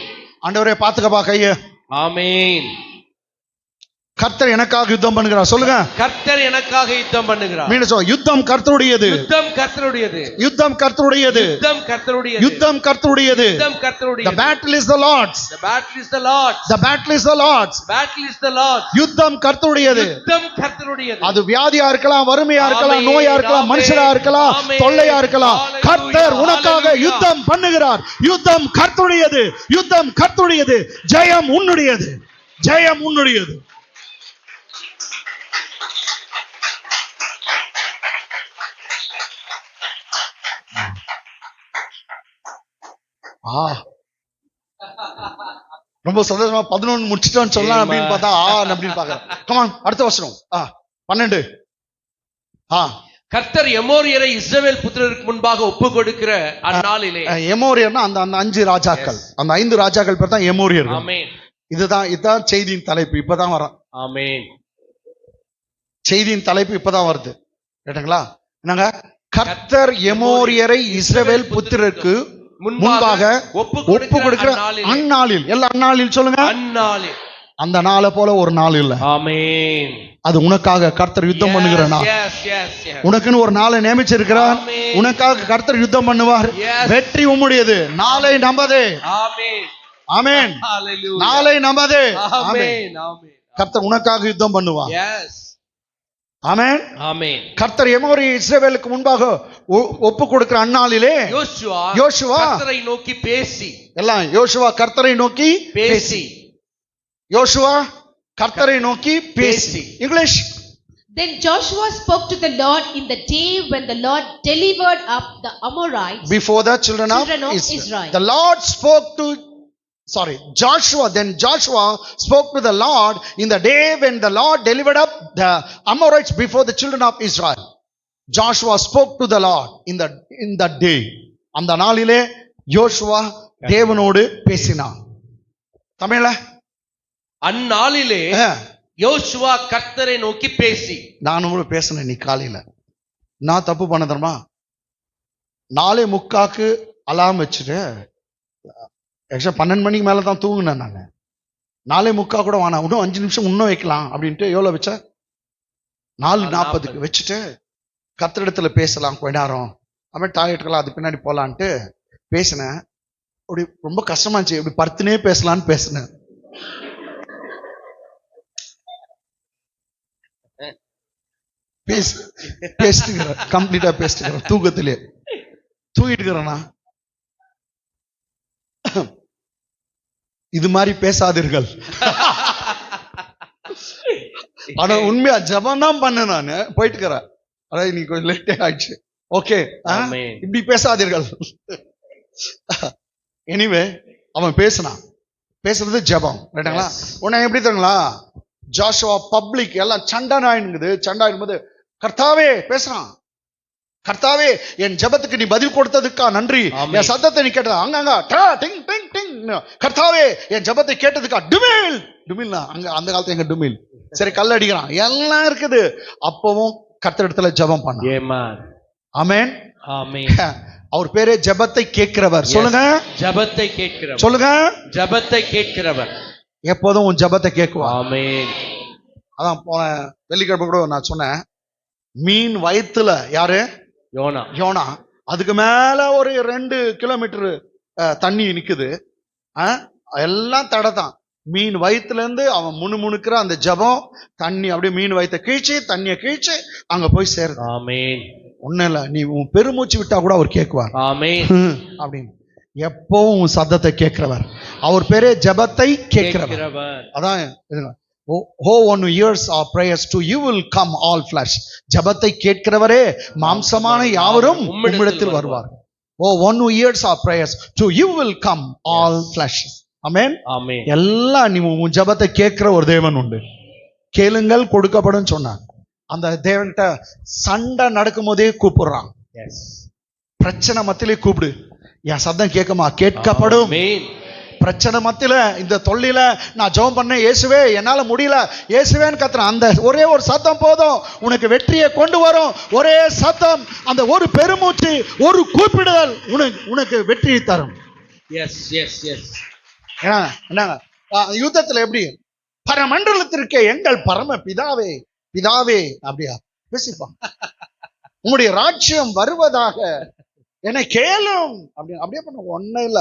ஆண்டவரே பாத்துக்கப்பா கைய. ஆமென். கர்த்தர் எனக்காக யுத்தம் பண்ணுகிறார். சொல்லுங்க, கர்த்தர் எனக்காக யுத்தம் பண்ணுகிறார். மீண்டும் சொல்லுங்க, யுத்தம் கர்த்தருடையது, யுத்தம் கர்த்தருடையது, யுத்தம் கர்த்தருடையது, யுத்தம் கர்த்தருடையது, யுத்தம் கர்த்தருடையது, யுத்தம் கர்த்தருடையது. The battle is the Lord's, the battle is the Lord's, the battle is the Lord's, the battle is the Lord's. யுத்தம் கர்த்தருடையது, யுத்தம் கர்த்தருடையது. அது வியாதியா இருக்கலாம், வறுமையா இருக்கலாம், நோயா இருக்கலாம், மனுஷரா இருக்கலாம், தொல்லையா இருக்கலாம், கர்த்தர் உனக்காக யுத்தம் பண்ணுகிறார். யுத்தம் கர்த்தருடையது, யுத்தம் கர்த்தருடையது. ஜெயம் உன்னுடையது, ஜெயம் உன்னுடையது. ரொம்ப சந்தோஷமா 11 முடிச்சிட்டோம்னு சொல்லலாம் அப்படின்னு பார்த்தா அப்படின்னு பாக்குறேன். கமான், அடுத்த வசனம் 12. கர்த்தர் எமோரியரை இஸ்ரவேல் புத்திரருக்கு முன்பாக ஒப்பு கொடுக்கிற அந்நாளிலே. எமோரியர்னா அந்த 5 ராஜாக்கள், அந்த 5 ராஜாக்கள் பேர் தான் எமோரியர். ஆமென். இதுதான் செய்தியின் தலைப்பு. இப்பதான் வரும். ஆமென். செய்தியின் தலைப்பு இப்பதான் வருது. கேட்டீங்களா? என்னங்க? கர்த்தர் எமோரியரை இஸ்ரவேல் புத்திரருக்கு முன்பாக ஒப்பு கொடுக்கிற அந்நாளில். எல்லா அந்நாளில் சொல்லுங்க, அந்நாளில். அந்த நாளை போல ஒரு நாள் இல்ல. ஆமென். அது உனக்காக கர்த்தர் யுத்தம் பண்ணுகிற நாள். உனக்குன்னு ஒரு நாளை நியமிச்சிருக்கிறார். உனக்காக கர்த்தர் யுத்தம் பண்ணுவார். வெற்றி உம்முடையது. நாளை நம்பாதே. ஆமென். ஆமென். நாளை நம்பாதே. ஆமென். கர்த்தர் உனக்காக யுத்தம் பண்ணுவார். ஆமென். ஆமென். கர்த்தர் எமோரிய இஸ்ரவேலுக்கு முன்பாக ஒப்பு கொடுக்கிற அந்நாளிலே யோசுவா கர்த்தரை நோக்கி பேசி, எல்லாம் யோசுவா கர்த்தரை நோக்கி பேசி, யோசுவா கர்த்தரை நோக்கி பேசி. English. Then Joshua spoke to the Lord in the day when the Lord delivered up the Amorites before the children of Israel. The Lord spoke to Then Joshua spoke to the Lord in the day when the Lord delivered up the Amorites before the children of Israel. Joshua spoke to the Lord in that day. அந்த நாளிலே யோசுவா தேவனோடு பேசினான். தமிழ்ல அந்நாளிலே யோசுவா கர்த்தரை நோக்கி பேசி. நானும் பேசினேன். நீ காலையில நான் தப்பு பண்ண தரமா, 4:45 அலாம் வச்சுட்டு, ஆக்சுவலா 12 மணிக்கு மேல தான் தூங்குனேன் நான். 4:45 கூட வேணாம், இன்னும் 5 நிமிஷம் இன்னும் வைக்கலாம் அப்படின்ட்டு எவ்வளவு வச்ச, 4:40 வச்சுட்டு கர்த்தரிடத்துல பேசலாம் கொஞ்ச நேரம், அப்புறம் டாய்லெட்டுக்கெல்லாம் அது பின்னாடி போலான்ட்டு பேசினேன். அப்படி ரொம்ப கஷ்டமா இருந்துச்சு. இப்படி படுத்துனே பேசலான்னு பேசினேன். பேசிட்டு கம்ப்ளீட்டா பேசிட்டு தூக்கத்திலே தூங்கிட்டு இருக்கிறேன்னா. இது மாதிரி பேசாதீர்கள். ஆனா உண்மையா ஜபம் தான் பண்ண, நானு போயிட்டு இருக்கிறேன். அதாவது நீ கொஞ்சம் லேட்டே ஆயிடுச்சு. ஓகே, இப்படி பேசாதீர்கள். எனிவே அவன் பேசுறது ஜபம். ரைட்டுங்களா? உன்னை எப்படி தெரியுங்களா, ஜோஷுவா பப்ளிக் எல்லாம் சண்டை ஆயிடுங்குது. சண்டை ஆயிடும்போது கர்த்தாவே பேசுறான். கர்த்தாவே என் ஜெபத்துக்கு நீ பதில் கொடுத்ததுக்கா நன்றி. ஆமென். என் சத்தத்தை நீ கேட்டது அங்கங்க டா டிங் டிங் டிங். கர்த்தாவே என் ஜெபத்தை கேட்டதுக்கா டுமில் டுமில்னா அங்க அந்த காலத்துல எங்க டுமில் சரி கல் அடிக்கிறான் எல்லாம் இருக்குது. அப்பவும் கர்த்தரிடத்துல ஜெபம் பண்ண. ஆமென் ஆமென். அவர் பேரே ஜெபத்தை கேட்கிறவர். சொல்லுங்க ஜெபத்தை கேட்கிறவர். சொல்லுங்க ஜெபத்தை கேட்கிறவர். எப்போதும் உன் ஜெபத்தை கேட்குவார். ஆமென். அதான் போன வெள்ளிக்கிழமை கூட நான் சொன்னேன், மீன் வயித்துல யாரு? யோனா. யோனா. அதுக்கு மேல ஒரு 2 கிலோமீட்டர் தண்ணி நிக்குது. எல்லாம் தடை தான். மீன் வயிற்றுல இருந்து அவன் முணுமுணுக்கிற அந்த ஜபம் தண்ணி அப்படியே மீன் வயிற்ற கீழ்ச்சி தண்ணியை கீழ்ச்சி அங்க போய் சேருது. ஆமென். ஒண்ணும் இல்ல, நீ உன் பெருமூச்சு விட்டா கூட அவர் கேட்குவார். ஆமென். அப்படின்னு எப்பவும் உன் சத்தத்தை கேட்கிறவர். அவர் பேரே ஜபத்தை கேட்கிறவர். அதான் Who one hears our prayers to you will come all flesh. ஜபத்தை கேட்கிறவரே மாம்சமான யாவரும் உம்மிடத்தில் வருவார். Oh one who hears our prayers to you will come all flesh. ஆமென். ஆமென். எல்லாம் நீ உன் ஜபத்தை கேட்கிற ஒரு தேவன் உண்டு. கேளுங்கள் கொடுக்கப்படும் சொன்னான். அந்த தேவன்கிட்ட சண்டை நடக்கும் போதே கூப்பிடுறான். பிரச்சனை மத்தியிலே கூப்பிடு, என் சத்தம் கேட்குமா? கேட்கப்படும். பிரச்சனை மத்தியில இந்த தொல்லையில நான் ஜெபம் பண்ணேன், இயேசுவே என்னால முடியல, இயேசுவேன்னு கத்துறேன். அந்த ஒரே ஒரு சத்தம் போதும் உனக்கு வெற்றியை கொண்டு வரும். ஒரே சத்தம், அந்த ஒரு பெருமூச்சு, ஒரு கூப்பிடுதல் உனக்கு வெற்றியை தரும். என்னங்க யுத்தத்துல எப்படி பரமண்டலத்திற்கு எங்கள் பரம பிதாவே பிதாவே அப்படியா பேசிப்பான். உங்களுடைய ராஜ்யம் வருவதாக என்னை கேளும் அப்படின்னு அப்படியே பண்ண. ஒன்னும் இல்ல,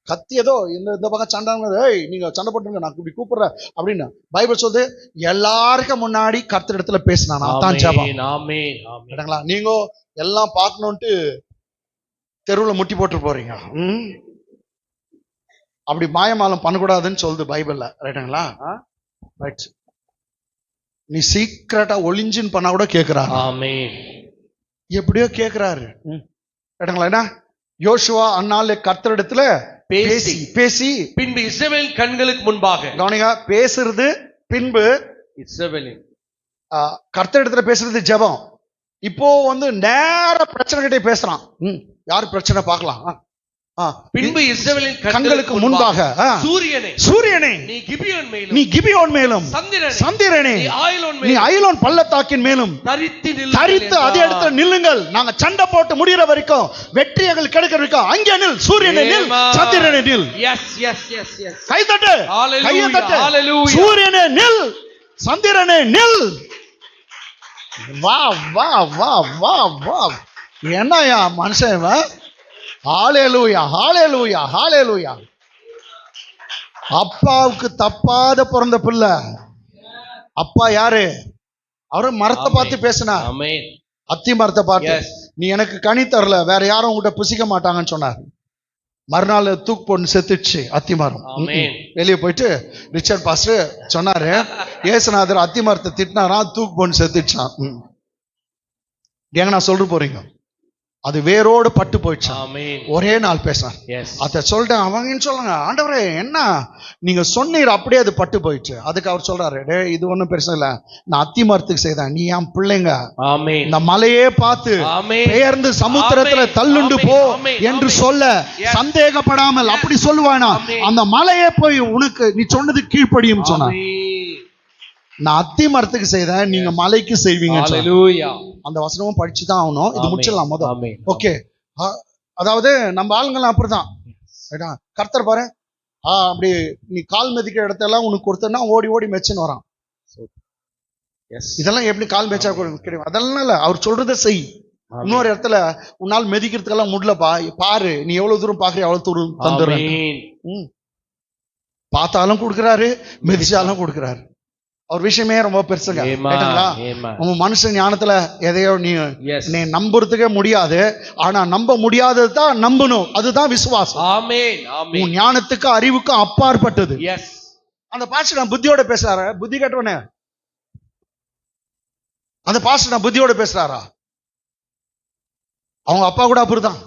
கத்தி ஏதோ இந்த பக்கம் சண்டை, நீங்க சண்டை போட்டுருங்க நான் இப்படி கூப்பிடுறேன் அப்படின்னு பைபிள் சொல்லுது. எல்லாருக்கும் முன்னாடி கர்த்தரிடத்துல பேசினான். அதான் ஜெபம். நீங்க எல்லாம் பார்க்கணும்ட்டு தெருவுல முட்டி போட்டு போறீங்க. அப்படி மாயமாலம் பண்ணக்கூடாதுன்னு சொல்லுது பைபிள்ல. ரைட்டுங்களா? ரைட். நீ சீக்கிரட்டா ஒளிஞ்சின்னு பண்ணா கூட கேட்கிறாரு. எப்படியோ கேட்கிறாரு. ரைட்டுங்களா? என்ன யோசுவா அந்நாள் கர்த்தரிடத்துல பேசி பின்பு இஸ்ரவேல் கண்களுக்கு முன்பாக கவனிங்க, பேசுறது பின்பு இஸ்ரவேலின் கர்த்தரிடத்துல பேசுறது ஜெபம். இப்போ நேர பிரச்சனை கிட்டே பேசுறான். யாரு பிரச்சனை பார்க்கலாம். பின்பு இஸ்ரவேலின் கண்களுக்கு முன்பாக சூரியனே நீ கிபியோன் மேலும் சந்திரனே நீ அயலோன் பள்ளத்தாக்கின் மேலும் தரித்து அதே இடத்துல நில்லுங்கள். நாங்க சண்டை போட்டு முடிகிற வரைக்கும் வெற்றி எங்களுக்கு கிடைக்கிற வரைக்கும் அங்கே நில். சூரியனே நில், சந்திரனே நில். கை தட்டு, கையை தட்டு. சூரியனே நில், சந்திரனே நில். வா வா வா வா வா. என்னயா மனுஷன். ஹalleluya ஹalleluya ஹalleluya. அப்பாவுக்கு தப்பாத பிறந்த பிள்ளை. அப்பா யாரு? அவரு மரத்தை பார்த்து பேசினார். அத்தி மரத்தை பார்த்து, நீ எனக்கு கனி தரல, வேற யாரும் உங்ககிட்ட புசிக்க மாட்டாங்கன்னு சொன்னார். மறுநாள் தூக்கு போட்டு செத்துச்சு அத்தி மரம். வெளியே போயிட்டு ரிச்சர்ட் பாஸ்டர் சொன்னாரு, ஏசுநாதர் அத்தி மரத்தை திட்டினாரா, தூக்கு போட்டு செத்துச்சான். எங்க நான் சொல்ற போறீங்க, அது வேரோடு பட்டு போயிடுச்சு. ஒரே நாள் பேசினார். அத சொல்லிட்டேன். அவங்க சொல்லுங்க, ஆண்டவரே என்ன நீங்க சொன்னீர், அப்படியே அது பட்டு போயிடுச்சு. அதுக்கு அவர் சொல்றாரு, டே இது ஒண்ணும் பெருசா இல்ல, நான் அத்தி மரத்துக்கு செய்தேன், நீ என் பிள்ளைங்க. இந்த மலையே பார்த்து பெயர்ந்து சமுத்திரத்துல தள்ளுண்டு போ என்று சொல்ல சந்தேகப்படாமல் அப்படி சொல்லுவானா, அந்த மலையே போய் உனக்கு நீ சொன்னது கீழ்ப்படியும் சொன்ன. நான் அத்தி மரத்துக்கு செய்தேன், நீங்க மலைக்கு செய்வீங்க. அந்த வசனமும் படிச்சுதான் ஆகணும். இது முடிச்சிடலாம் முதல். ஓகே, அதாவது நம்ம ஆளுங்கெல்லாம் அப்படிதான். கர்த்தர் பாரு, அப்படி நீ கால் மிதிக்கிற இடத்தெல்லாம் உனக்கு கொடுத்தா ஓடி ஓடி மெச்சுன்னு வரான். இதெல்லாம் எப்படி கால் மெச்சா கிடைக்கும்? அதெல்லாம் இல்ல, அவர் சொல்றதை செய். இன்னொரு இடத்துல உன்னால் மெதிக்கிறதுக்கெல்லாம் முடியலப்பா, பாரு நீ எவ்வளவு தூரம் பாக்குறிய அவ்வளவு தூரம் தந்துடுறேன். பார்த்தாலும் கொடுக்குறாரு, மெதிச்சாலும் கொடுக்குறாரு. அவர் விஷயமே ரொம்ப பெருசுங்க. உங்க மனுஷ ஞானத்துல எதையோ நீ நம்புறதுக்கே முடியாது. ஆனா நம்ப முடியாதது தான் நம்பணும். அதுதான் விசுவாசம். உன் ஞானத்துக்கு அறிவுக்கு அப்பாற்பட்டது. அந்த பாஸ்டர் நான் புத்தியோட பேசுறாரு, புத்தி கட்டவனே. அந்த பாஸ்டர் நான் புத்தியோட பேசுறாரா? அவங்க அப்பா கூட அப்படிதான்,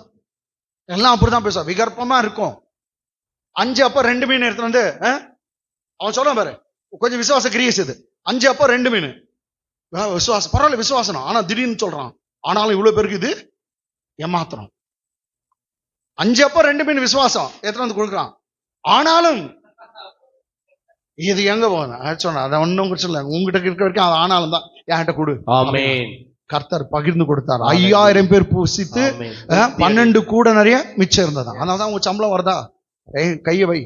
எல்லாம் அப்படிதான் பேசுவார். விகற்பமா இருக்கும். 5 அப்ப 2 மீன் எடுத்துட்டு வந்து அவன் சொல்ல பாரு, கொஞ்சம் விசுவாச கிரியஸ் இது. 5 அப்ப 2 மீன் விசுவாசம், பரவாயில்ல விசுவாசம். ஆனா திடீர்னு சொல்றான் ஆனாலும் இவ்வளவு பேருக்கு இது ஏமாத்திரம். 5 அப்பம் 2 மீன் விசுவாசம் எத்தனை வந்து கொடுக்குறான். ஆனாலும் இது எங்க போகுது சொன்ன அதை ஒன்னும் சொல்ல, உங்ககிட்ட இருக்க வரைக்கும் அது ஆனாலும் தான் என்கிட்ட கொடு. ஆமென். கர்த்தர் பகிர்ந்து கொடுத்தார். 5000 பேர் பூசித்து 12 கூட நிறைய மிச்சம் இருந்ததா. அதனாலதான் உங்க சம்பளம் வருதா, கையை வை,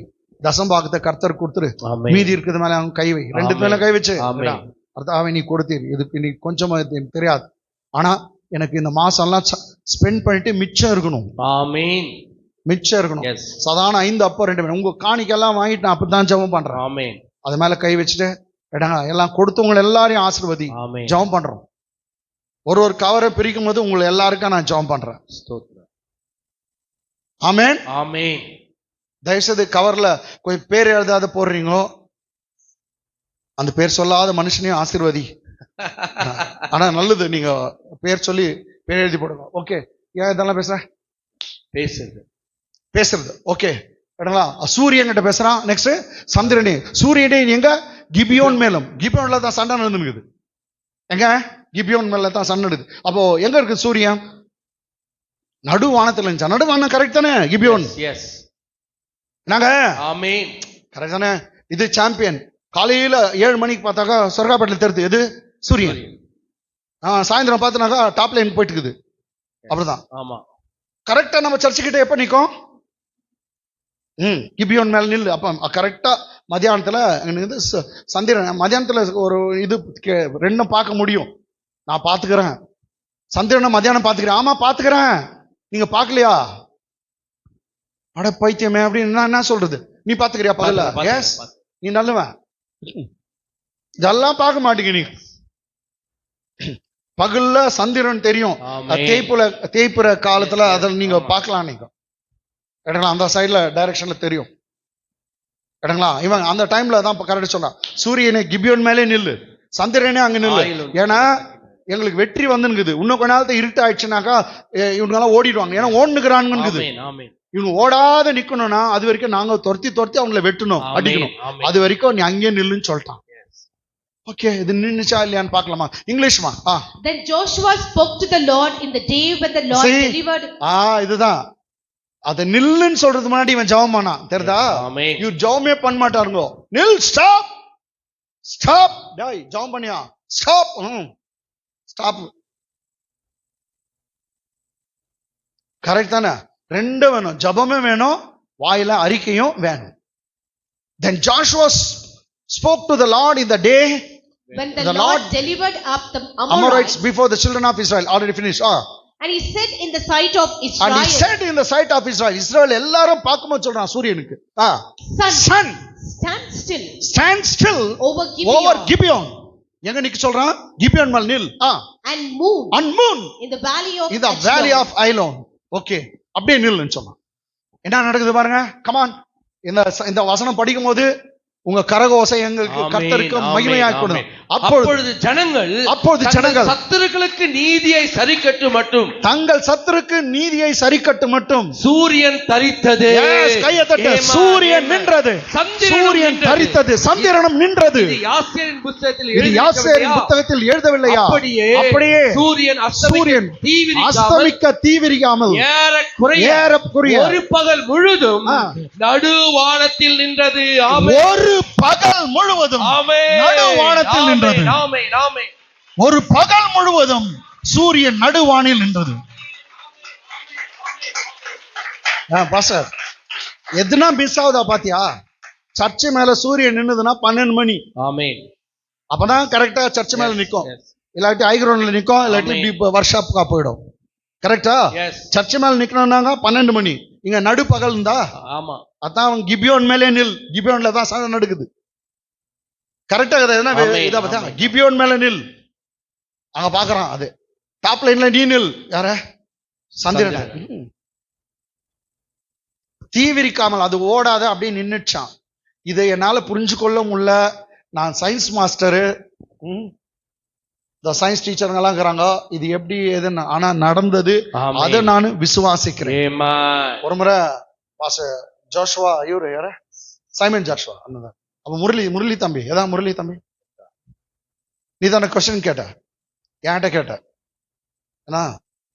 தசம்பாகத்தை கர்த்தர் கொடுத்துரு, மீதி இருக்கிறது மேல அவங்க கை வை, 2 மேல கை வச்சு அர்த்தாவை நீ கொடுத்தீர், இதுக்கு நீ கொஞ்சமா தெரியாது, ஆனா எனக்கு இந்த மாசம் எல்லாம் ஸ்பெண்ட் பண்ணிட்டு மிச்சம் இருக்கணும். ஆமென். மிச்சம் இருக்கணும். சாதாரண 5 அப்பம் 2 மீன் உங்க காணிக்கெல்லாம் வாங்கிட்டு நான் அப்படித்தான் ஜெபம் பண்றேன். ஆமென். அது மேல கை வச்சுட்டு எல்லாம் கொடுத்தவங்க எல்லாரையும் ஆசீர்வதி ஜெபம் பண்றோம். ஒரு கவரை பிரிக்கும் போது உங்களை எல்லாருக்கும் நான் ஜெபம் பண்றேன். ஆமென். ஆமென். தயவுசெய்து கவர்ல கொஞ்சம் பேர் எழுதாத போடுறீங்களோ அந்த பேர் சொல்லாத மனுஷனையும் ஆசீர்வதி. ஆனா நல்லது, நீங்க பேர் சொல்லி பேர் எழுதி போடுங்க. ஓகே, ஏன் இதெல்லாம் பேசுறது ஓகே. சூரியன் கிட்ட பேசுறான். நெக்ஸ்ட் சந்திரனே, சூரியனே எங்க? கிபியோன் மேலும். கிபியோன்ல தான் சண்டை நடந்துருக்குது. எங்க? கிபியோன் மேல தான் சண்டை நடக்குது. அப்போ எங்க இருக்கு சூரியன்? நடுவானத்துல இருந்துச்சா? நடுவானம் கரெக்ட் தானே? கிபியோன் நாங்க கரெக்ட் தானே? இது சாம்பியன். காலையில 7 மணிக்கு பார்த்தாக்கா சொர்க்காப்பேட்டில் தெரியுது எது? சூரியன். சாயந்தரம் பார்த்தனாக்கா டாப் லைன் போயிட்டு இருக்குது. அப்படிதான். ஆமா, கரெக்டா நம்ம சர்ச்சுக்கிட்ட எப்ப நிக்கும்? கிபியோன் மேல நில்லு. அப்ப கரெக்டா மத்தியானத்துல சந்திரன், மத்தியானத்துல ஒரு இது 2 பார்க்க முடியும். நான் பாத்துக்கிறேன் சந்திரனை, மத்தியானம் பாத்துக்கிறேன். ஆமா பாத்துக்கிறேன், நீங்க பாக்கலையா? அட பைத்தியமே அப்படின்னு என்ன சொல்றது? நீ பாத்துக்கிறியா பகல்ல? எஸ், நீ நல்லவன். இதெல்லாம் பார்க்க மாட்டீங்க நீங்க. பகல்ல சந்திரன் தெரியும், தேய்ப்புற காலத்துல அதில் நீங்க பார்க்கலாம். நீங்க அந்த சைட்ல டைரக்ஷன்ல தெரியும். இவன் அந்த டைம்ல தான் கரெக்ட் சொன்னா, சூரியனை கிபியோன் மேலே நில்லு, சந்திரனே அங்க நில்லு. ஏன்னா எங்களுக்கு வெற்றி வந்துங்குது. இன்னும் கொஞ்ச நாளத்தை இருட்டு ஆயிடுச்சுனாக்கா இவங்க எல்லாம் ஓடிடுவாங்க. ஏன்னா ஓடுனுக்குறானுங்குது. இவங்க ஓடாத நிக்கணும்னா அது வரைக்கும் நாங்க துரத்தி அவங்களை வெட்டணும், அடிக்கணும். அது வரைக்கும் நீ அங்கே நில்லுன்னு சொல்லிட்டான். ஓகே, இது நின்னுச்சா இல்லையான்னு பார்க்கலாமா? இங்கிலீஷ்மா. Then Joshua spoke to the Lord in the day when the Lord delivered. இதுதான் அத நில்லுன்னு சொல்றது முன்னாடி இவன் ஜெபம் பண்ணா. தெரியுதா? இவன் ஜெபமே பண்ண மாட்டாருங்க. நில், ஸ்டாப் ஸ்டாப், டேய் ஜெபம் பண்ணியா? Stop stop. கரெக்ட் தானே? 2 வேணும், ஜெபமே வேணும், வாயில அறிக்கையும் வேணும். Then Joshua spoke to the Lord in the day when the Lord delivered up the Amorites before the children of Israel. Already finished. And he said in the sight of Israel. And he said in the sight of Israel. Israel எல்லாரும் பாக்கும்போது சொல்றான் சூரியனுக்கு, sun stand still over Gibeon. எங்க நிக்க சொல்றான்? கிபியோன் மேல் நில். And moon in the valley of Ailon. Okay, அப்படியே நில்லுன்னு சொன்னான். என்ன நடக்குது பாருங்க. கமான், இந்த வசனம் படிக்கும் போது உங்க கரகோசை எங்களுக்கு கர்த்தருக்கு மகிமையாக்கணும். அப்பொழுது ஜனங்கள் சத்துருக்களுக்கு நீதியை சரிக்கட்டு மட்டும், தங்கள் சத்துருக்கு நீதியை சரிக்கட்டு மட்டும் சூரியன் தரித்தது. கையத்தட்ட. சூரியன் நின்றது, சூரியன் தரித்தது, சந்திரனும் நின்றது. இது யாசேரின் புத்தகத்தில் எழுதவில்லையா? அப்படியே சூரியன் அஸ்தமிக்க தீவிரிக்காமல் ஏறக்குறைய ஒரு பகல் முழுதும் நடுவானத்தில் நின்றது. ஒரு பகல் முழுவதும் நடுவானத்தில் நின்றது. ஒரு பகல் முழுவதும் சூரியன் நடுவானில் நின்றது. பாஸ்டர், எதுனா மிஸ் ஆகுதா பாத்தியா? சர்ச்சை மேல சூரியன் நின்னுதுன்னா 12 மணி. அப்பதான் கரெக்டா சர்ச்சை மேல நிக்கும். இல்லாட்டி ஹைகிரவுண்ட்ல நிக்கும், இல்லாட்டி ஒர்க் ஷாப்புக்கா போயிடும். கரெக்டா? சர்ச்சை மேல நிக்கணும்னாங்க 12 மணி. இங்க நடுப்பகல் இருந்தா அதான் அவன் கிபியோன் மேலே நில். கிபியோன்ல தான் சண்டை நடக்குது. கரெக்டா? கிபியோன் மேல நில். அங்க பாக்குறான், அது டாப் லைன்ல நீ நில். யார? சந்திரன். தீவிரிக்காமல் அது ஓடாத அப்படியே நின்னுச்சான். இதை என்னால புரிஞ்சு கொள்ள முடியல. நான் சயின்ஸ் மாஸ்டரு, இந்த சயின்ஸ் டீச்சருங்க எல்லாம் இருக்கிறாங்க, இது எப்படி எதுன்னு. ஆனா நடந்தது, அதை நான் விசுவாசிக்கிறேன். ஒரு முறை ஜோஷுவா, இவரு யார? Simon Joshua. அப்ப முரளி தம்பி, ஏதா முரளி தம்பி, நீ தானே கொஸ்டின் கேட்ட, என்கிட்ட கேட்ட. ஏன்னா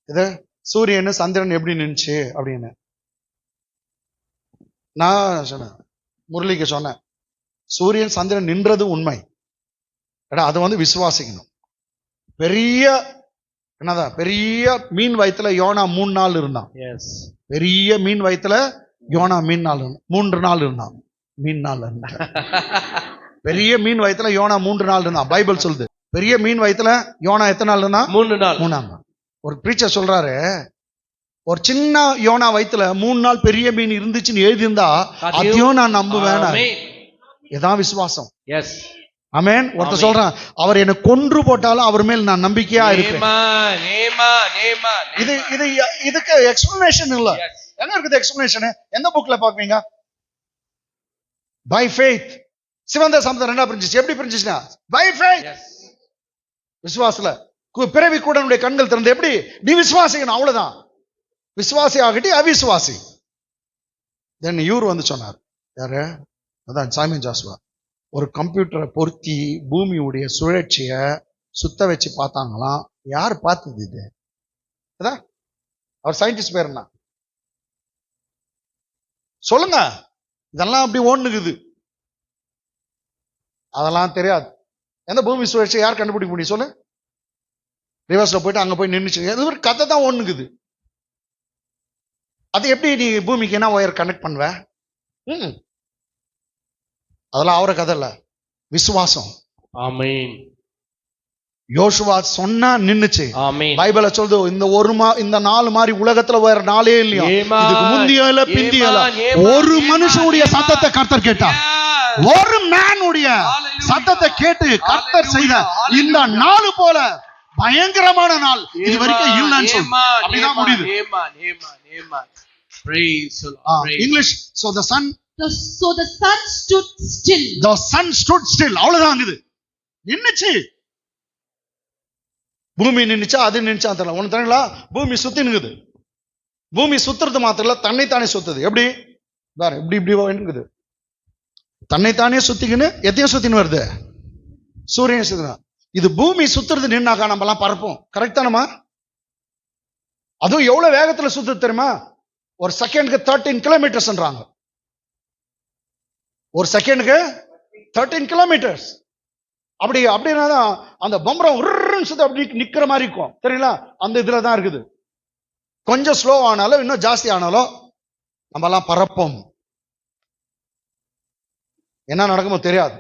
இது சூரியன் சந்திரன் எப்படி நின்னுச்சு அப்படின்னு நான் சொன்னேன், முரளிக்கு சொன்னேன், சூரியன் சந்திரன் நின்றது உண்மை. அது வந்து விசுவாசிக்கணும். பெரிய என்னதான் பெரிய மீன் வயித்துல யோனா 3 நாள் இருந்தான். பெரிய மீன் வயித்துல யோனா 3 நாள் இருந்தான். பெரிய மீன் வயித்துல யோனா 3 நாள் இருந்தான். பைபிள் சொல்லுது பெரிய மீன் வயித்துல யோனா எத்தனை நாள் இருந்தான்? 3 நாள். 3ஆம் நாள். ஒரு பிரீச்சர் சொல்றாரு, ஒரு சின்ன யோனா வயித்துல 3 நாள் பெரிய மீன் இருந்துச்சுன்னு எழுதியிருந்தா அதையும் நான் நம்புவேன். இதான் விசுவாசம். ஆமென். ஒருத்தர் சொல்றான், அவர் என்னை கொன்று போட்டாலும் அவர் மேல் நான் நம்பிக்கையா இருப்பேன். இதுக்கு எக்ஸ்பிளனேஷன் இல்ல. எங்க இருக்குது எக்ஸ்பிளனேஷன்? எந்த புக்ல பாக்குறீங்க? By faith. சிவந்த சமுத்திரம் ரெண்டா பிரிஞ்சிச்சு. எப்படி பிரிஞ்சிச்சுனா பை ஃபெய்த். விசுவாசத்துல பிறவி கூட நம்முடைய கண்கள் திறந்து எப்படி நீ விசுவாசிக்கணும், அவ்வளவுதான். விசுவாசி ஆகிட்டு அவிசுவாசி. தென் இவர் வந்து சொன்னார், யாரு? அதான் சைமன் ஜாஷுவா. ஒரு கம்ப்யூட்டரை பொருத்தி பூமியுடைய சுழற்சிய சுத்த வச்சு பார்த்தாங்களாம். யார் பார்த்தது இது? அதான் அவர் சயின்டிஸ்ட் பேர் என்ன சொல்லுங்க. இதெல்லாம் அப்படி ஓடுனுக்குது, அதெல்லாம் தெரியாது. எந்த பூமி சுழற்சியை யார் கண்டுபிடிக்க முடியும் சொல்லு? ரிவர்ஸ்ல போயிட்டு அங்க போய் நின்றுச்சு. அது ஒரு கதை தான் ஓடுனுக்குது. அது எப்படி நீ பூமிக்கு என்ன ஒயர் கனெக்ட் பண்ணுவ? அதெல்லாம் அவர கதை இல்ல, விசுவாசம். ஆமென். யோசுவா சொன்னா நின்னுச்சு. ஆமென். பைபிள்ல சொல்லுது, இந்த 4 மாதிரி உலகத்துல வேற நாளே இல்லையா. இதுக்கு முந்தியல பிந்தியல ஒரு மனுஷனுடைய சத்தத்தை கர்த்தர் கேட்டார். ஒரு மேனுடைய சத்தத்தை கேட்டு கர்த்தர் செய்த இந்த 4 போல பயங்கரமான நாள் இது வரைக்கும் இல்லைன்னு சொல்லு. அப்படிதான் முடியுது. English. So the sun stood still. The sun stood still. அவ்வளவுதான் இது. நின்னுச்சு. பூமி நின்னுச்சா அது நின்னுச்சா தெரியல. ஒண்ணு தெரியுங்களா? பூமி சுத்தி நிக்குது. பூமி சுத்துறது மாத்திரம் இல்ல, தன்னைத்தானே சுத்துது. எப்படி பாரு, இப்படி இருக்குது. தன்னைத்தானே சுத்திக்கின்னு எத்தையும் சுத்தின்னு வருது. சூரியன் சுத்தினா இது பூமி சுத்துறது நின்னாக்கா நம்ம எல்லாம் பறப்போம். கரெக்ட் தானமா? அதுவும் எவ்வளவு வேகத்துல சுத்துது தெரியுமா? ஒரு செகண்டுக்கு 13 கிலோமீட்டர்ஸ்ன்றாங்க. ஒரு செகண்டுக்கு 13 கிலோமீட்டர்ஸ். அப்படின்னா அந்த பம்பரம் சுத்த அப்படி நிக்கிற மாதிரி இருக்கும். தெரியல, அந்த இதுல தான் இருக்குது. கொஞ்சம் ஸ்லோ ஆனாலும் இன்னும் ஜாஸ்தி ஆனாலும் நம்ம எல்லாம் பறப்போம். என்ன நடக்குமோ தெரியாது.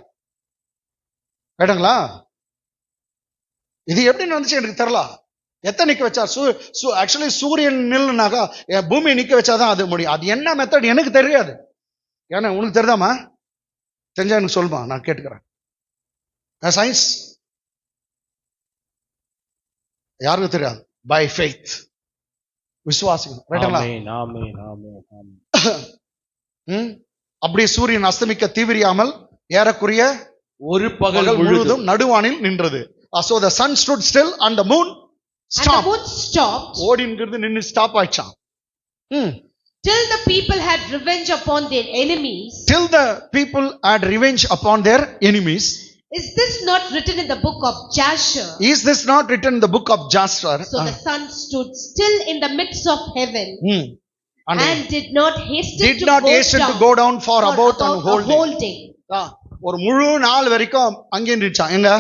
கேட்டுங்களா? இது எப்படி நடந்துச்சு எனக்கு தெரியல. எத்தனை நிக்க வச்சா? ஆக்சுவலி சூரியன் நில்லுனாக்கா பூமி நிக்க வச்சாதான் அது முடியும். அது என்ன மெத்தட் எனக்கு தெரியாது. ஏன்னா உனக்கு தெரியாதாமா? தெரிஞ்சா எனக்கு சொல்லுமா, நான் கேட்டுக்கிறேன். சயின்ஸ் யாருக்கும் தெரியாது. பை ஃபெய்த், விசுவாசிக்கணும். அப்படியே சூரியன் அஸ்தமிக்க தீவிரியாமல் ஏறக்குறைய ஒரு பகல் முழுவதும் நடுவானில் நின்றது. So the sun stood still and the moon stopped. ஓடிங்கிறது நின்னு stop ஆயிச்சாம். Till the people had revenge upon their enemies. Till the people had revenge upon their enemies. Is this not written in the book of Jasher? Is this not written in the book of Jasher? So the sun stood still in the midst of heaven. And did not hasten to go down for about a whole day. ஒரு முழு நாள் வரைக்கும் அங்கே நின்னுச்சான். எங்க?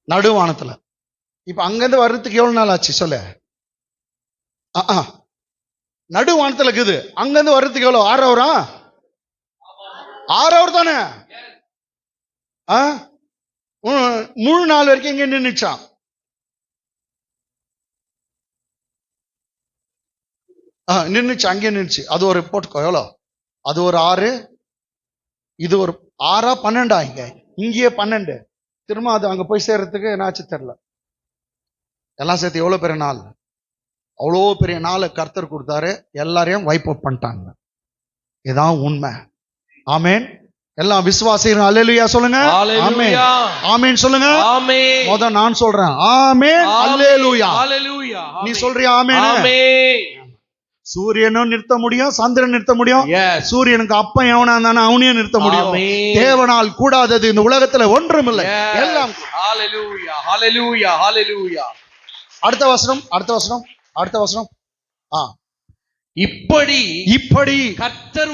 நடுவானத்துல. இப்ப அங்கிருந்து வர்றதுக்கு எவ்வளவு நாள் ஆச்சு சொல்லு? நடுவானத்துல இருக்குது. அங்கிருந்து வர்றதுக்கு எவ்வளவு? 6 ஹவரா? 6 ஹவர் தானே. முழு நாள் வரைக்கும் இங்க நின்னுச்சான். நின்னுச்சு, அங்கே நின்னுச்சு. அது ஒரு போட்டுக்கோ, எவ்வளோ? அது ஒரு 6, இது ஒரு 6 12 இங்கேயே 12. திரும்ப அது அங்க போய் சேர்றதுக்கு என்னாச்சு தெரியல. எல்லாம் சேர்த்து எவ்வளவு பெரிய நாள், அவ்வளோ பெரிய நாளை கர்த்தர் கொடுத்தாரு. எல்லாரையும் வைப் அவுட் பண்ணிட்டாங்க. இதான் உண்மை. ஆமேன். எல்லாம் விசுவாசிகள் அல்லேலூயா சொல்லுங்க. ஆமென். ஆமென் சொல்லுங்க. ஆமென். முத நான் சொல்றேன் ஆமென் அல்லேலூயா. நீ சொல்றியா ஆமென்? ஆமென். சூரியனும் நிறுத்த முடியும், சந்திரன் நிறுத்த முடியும். சூரியனுக்கு அப்பன் எவனா இருந்தானே அவனையும் நிறுத்த முடியும். தேவனால் கூடாதது இந்த உலகத்துல ஒன்றும் இல்லை. எல்லாம் ஹalleluya ஹalleluya ஹalleluya அடுத்த வசனம் ஆ இப்படி கர்த்தர்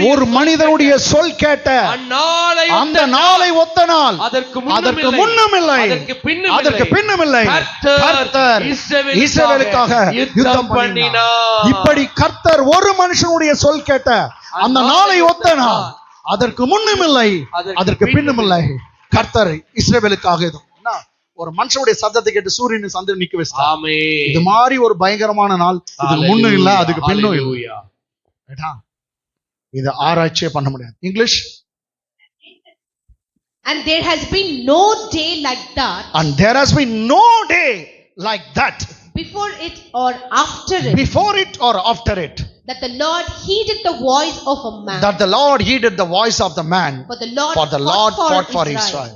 ஒரு மனிதனுடைய சொல் கேட்ட அந்த நாளை ஒத்த நாள் அதற்கு முன்னும் இல்லை அதற்கு பின்னும் இல்லை கர்த்தர் இஸ்ரவேலுக்காக யுத்தம் பண்ணினார். இப்படி கர்த்தர் ஒரு மனுஷனுடைய சொல் கேட்ட அந்த நாளை ஒத்த நாள் அதற்கு முன்னும் இல்லை அதற்கு பின்னும் இல்லை கர்த்தர் இஸ்ரவேலுக்காக யுத்தம். ஒரு மனுஷனுடைய சத்தத்தை கேட்டு சூரியன் சந்திரன் நிக்க வச்சார். ஆமென். இது மாதிரி ஒரு பயங்கரமான நாள் இதுக்கு முன்னும் இல்ல அதுக்கு பின்னும் இல்ல. இது ஆராய்ச்சியே பண்ண முடியாது. English. And there has been no day like that. And there has been no day like that. Before it or after it. Before it or after it. That the Lord heeded the voice of a man. That the Lord heeded the voice of the man. For the Lord fought for Israel.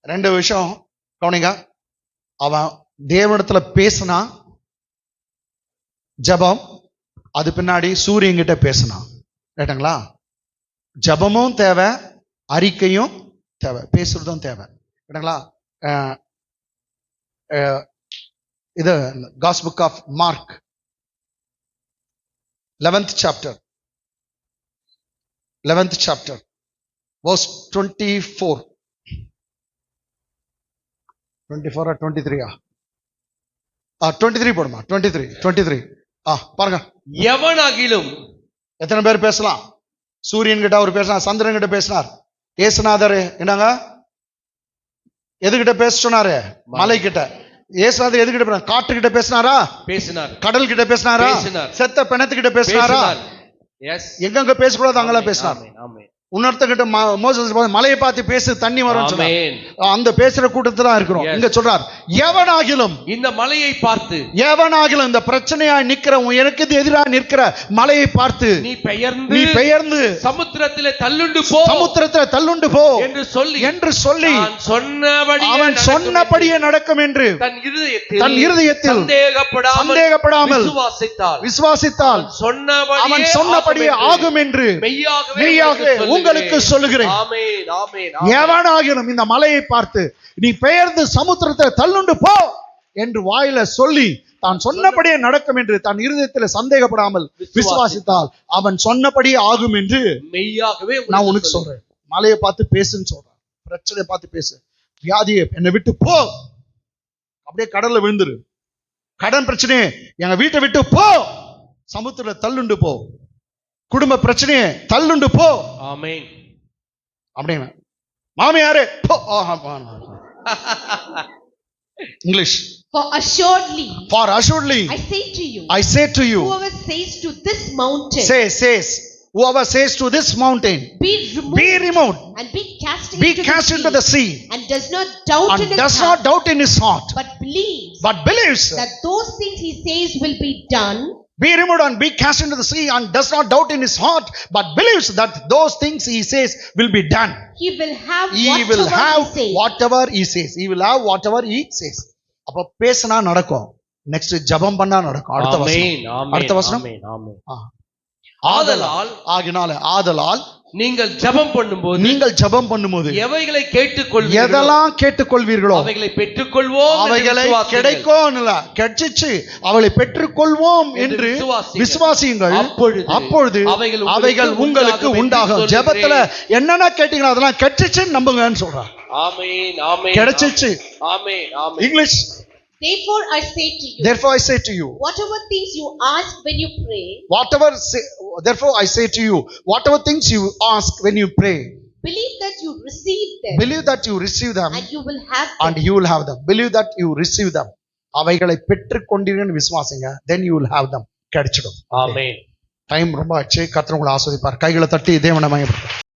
ரெண்டு விஷயம் கவனிங்க. அவன் தேவனிடத்துல பேசினா ஜபம், அது பின்னாடி சூரியன் கிட்ட பேசினான். ரைட்டுங்களா? ஜபமும் தேவை, அறிக்கையும் தேவை, பேசுறதும் தேவை. ரைட்டுங்களா? இது Gospel book of Mark 11th chapter verse 24 or 23 23 போடுமா 23 பாருங்க. எவனாகிலும் எத்தனை பேர் பேசலாம்? சூரியன் கிட்ட அவர் பேசினார், சந்திரன் கிட்ட பேசினார். ஏசுநாதர் என்னங்க எதுகிட்ட பேச சொன்னாரு? மலை கிட்ட. ஏசுநாதர் எதுகிட்ட பேசினார்? காற்று கிட்ட பேசினாரா? பேசினார். கடல் கிட்ட பேசினாரா? செத்த பிணத்துக்கிட்ட பேசினாரா? எங்க பேசக்கூடாது அங்கெல்லாம் பேசினார். உன்னர்த்தகிட்ட மோசஸ் மலையை பார்த்து பேசு தண்ணி வரும் சொன்னார். அந்த பேசுற கூட்டத்துல தான் இருக்கிறோம். இங்க சொல்றார் எவனாகிலும் இந்த மலையை பார்த்து, எவனாகிலும் இந்த பிரச்சனையா நிக்கிற எனக்கு எதிராக நிற்கிற மலையை பார்த்து நீ பெயர்ந்து சமுத்திரத்திலே தள்ளுண்டு போ என்று சொல்லி அவன் சொன்னபடியே நடக்கும் என்று தன் இருதயத்தில் சந்தேகப்படாமல் விசுவாசித்தால் அவன் சொன்னபடியே ஆகும் என்று மெய்யாகவே உங்களுக்கு சொல்லுகிறேன். எவனாகிலும் இந்த மலையை பார்த்து நீ பெயர்ந்து சமுத்திரத்தை தள்ளுண்டு போ என்று வாயில சொல்லி தான் சொன்னபடியே நடக்கும் என்று தன் இருதயத்தில் சந்தேகப்படாமல் விசுவாசித்தால் அவன் சொன்னபடியே ஆகும் என்று மெய்யாகவே நான் உனக்கு சொல்றேன். மலையை பார்த்து பேசுன்னு சொல்றேன், பிரச்சனையை பார்த்து பேசு, வியாதியை என்னை விட்டு போ, அப்படியே கடல்ல விழுந்துரு, கடன் பிரச்சனையே எங்க வீட்டை விட்டு போ, சமுத்திரத்தை தள்ளுண்டு போ, குடும்ப பிரச்சனையே தள்ளுண்டு போ. ஆமென். அப்படியே மாமியாரே போ. English. For assuredly I say to you whoever says to this mountain whoever says to this mountain be removed and be cast into the sea and does not doubt in his heart but believes that those things he says will be done. Be removed and be cast into the sea and does not doubt in his heart but believes that those things he says will be done. He will have whatever he says. He will have whatever he says. அப்ப பேசினா நடக்கும். Next ஜெபம் பண்ணா நடக்கும். அடுத்த வசனம். ஆதலால் நீங்கள் ஜெபம் பண்ணும்போது எவைகளை கேட்டுக்கொள்வீர்களோ எதெல்லாம் கேட்டுக்கொள்வீர்களோ அவைகளை பெற்றுக்கொள்வோம், அவைகளை கிடைக்கும் இல்ல கிடைச்சிச்சு அவைகளை பெற்றுக்கொள்வோம் என்று விசுவாசியுங்கள். அப்பொழுது அவைகள் உங்களுக்கு உண்டாகும். ஜெபத்துல என்னென்ன கேட்டீங்களோ அதெல்லாம் கிடைச்சிச்சுன்னு நம்புங்கன்னு சொல்றார். ஆமென் ஆமென். கிடைச்சிச்சு. ஆமென் ஆமென். English. Therefore I say to you whatever things you ask when you pray therefore I say to you whatever things you ask when you pray believe that you receive them and you will have them. Believe that you receive them அவைகளை பெற்றுக்கொண்டீர்கள் விசுவாசிங்க, then you will have them. கிடைச்சிடும். ஆமென். Time ரொம்ப ஆச்சு. கர்த்தர் உங்களை ஆசீர்வதிப்பார். கைகளை தட்டி தேவனை மகிமைப்படுத்துங்க.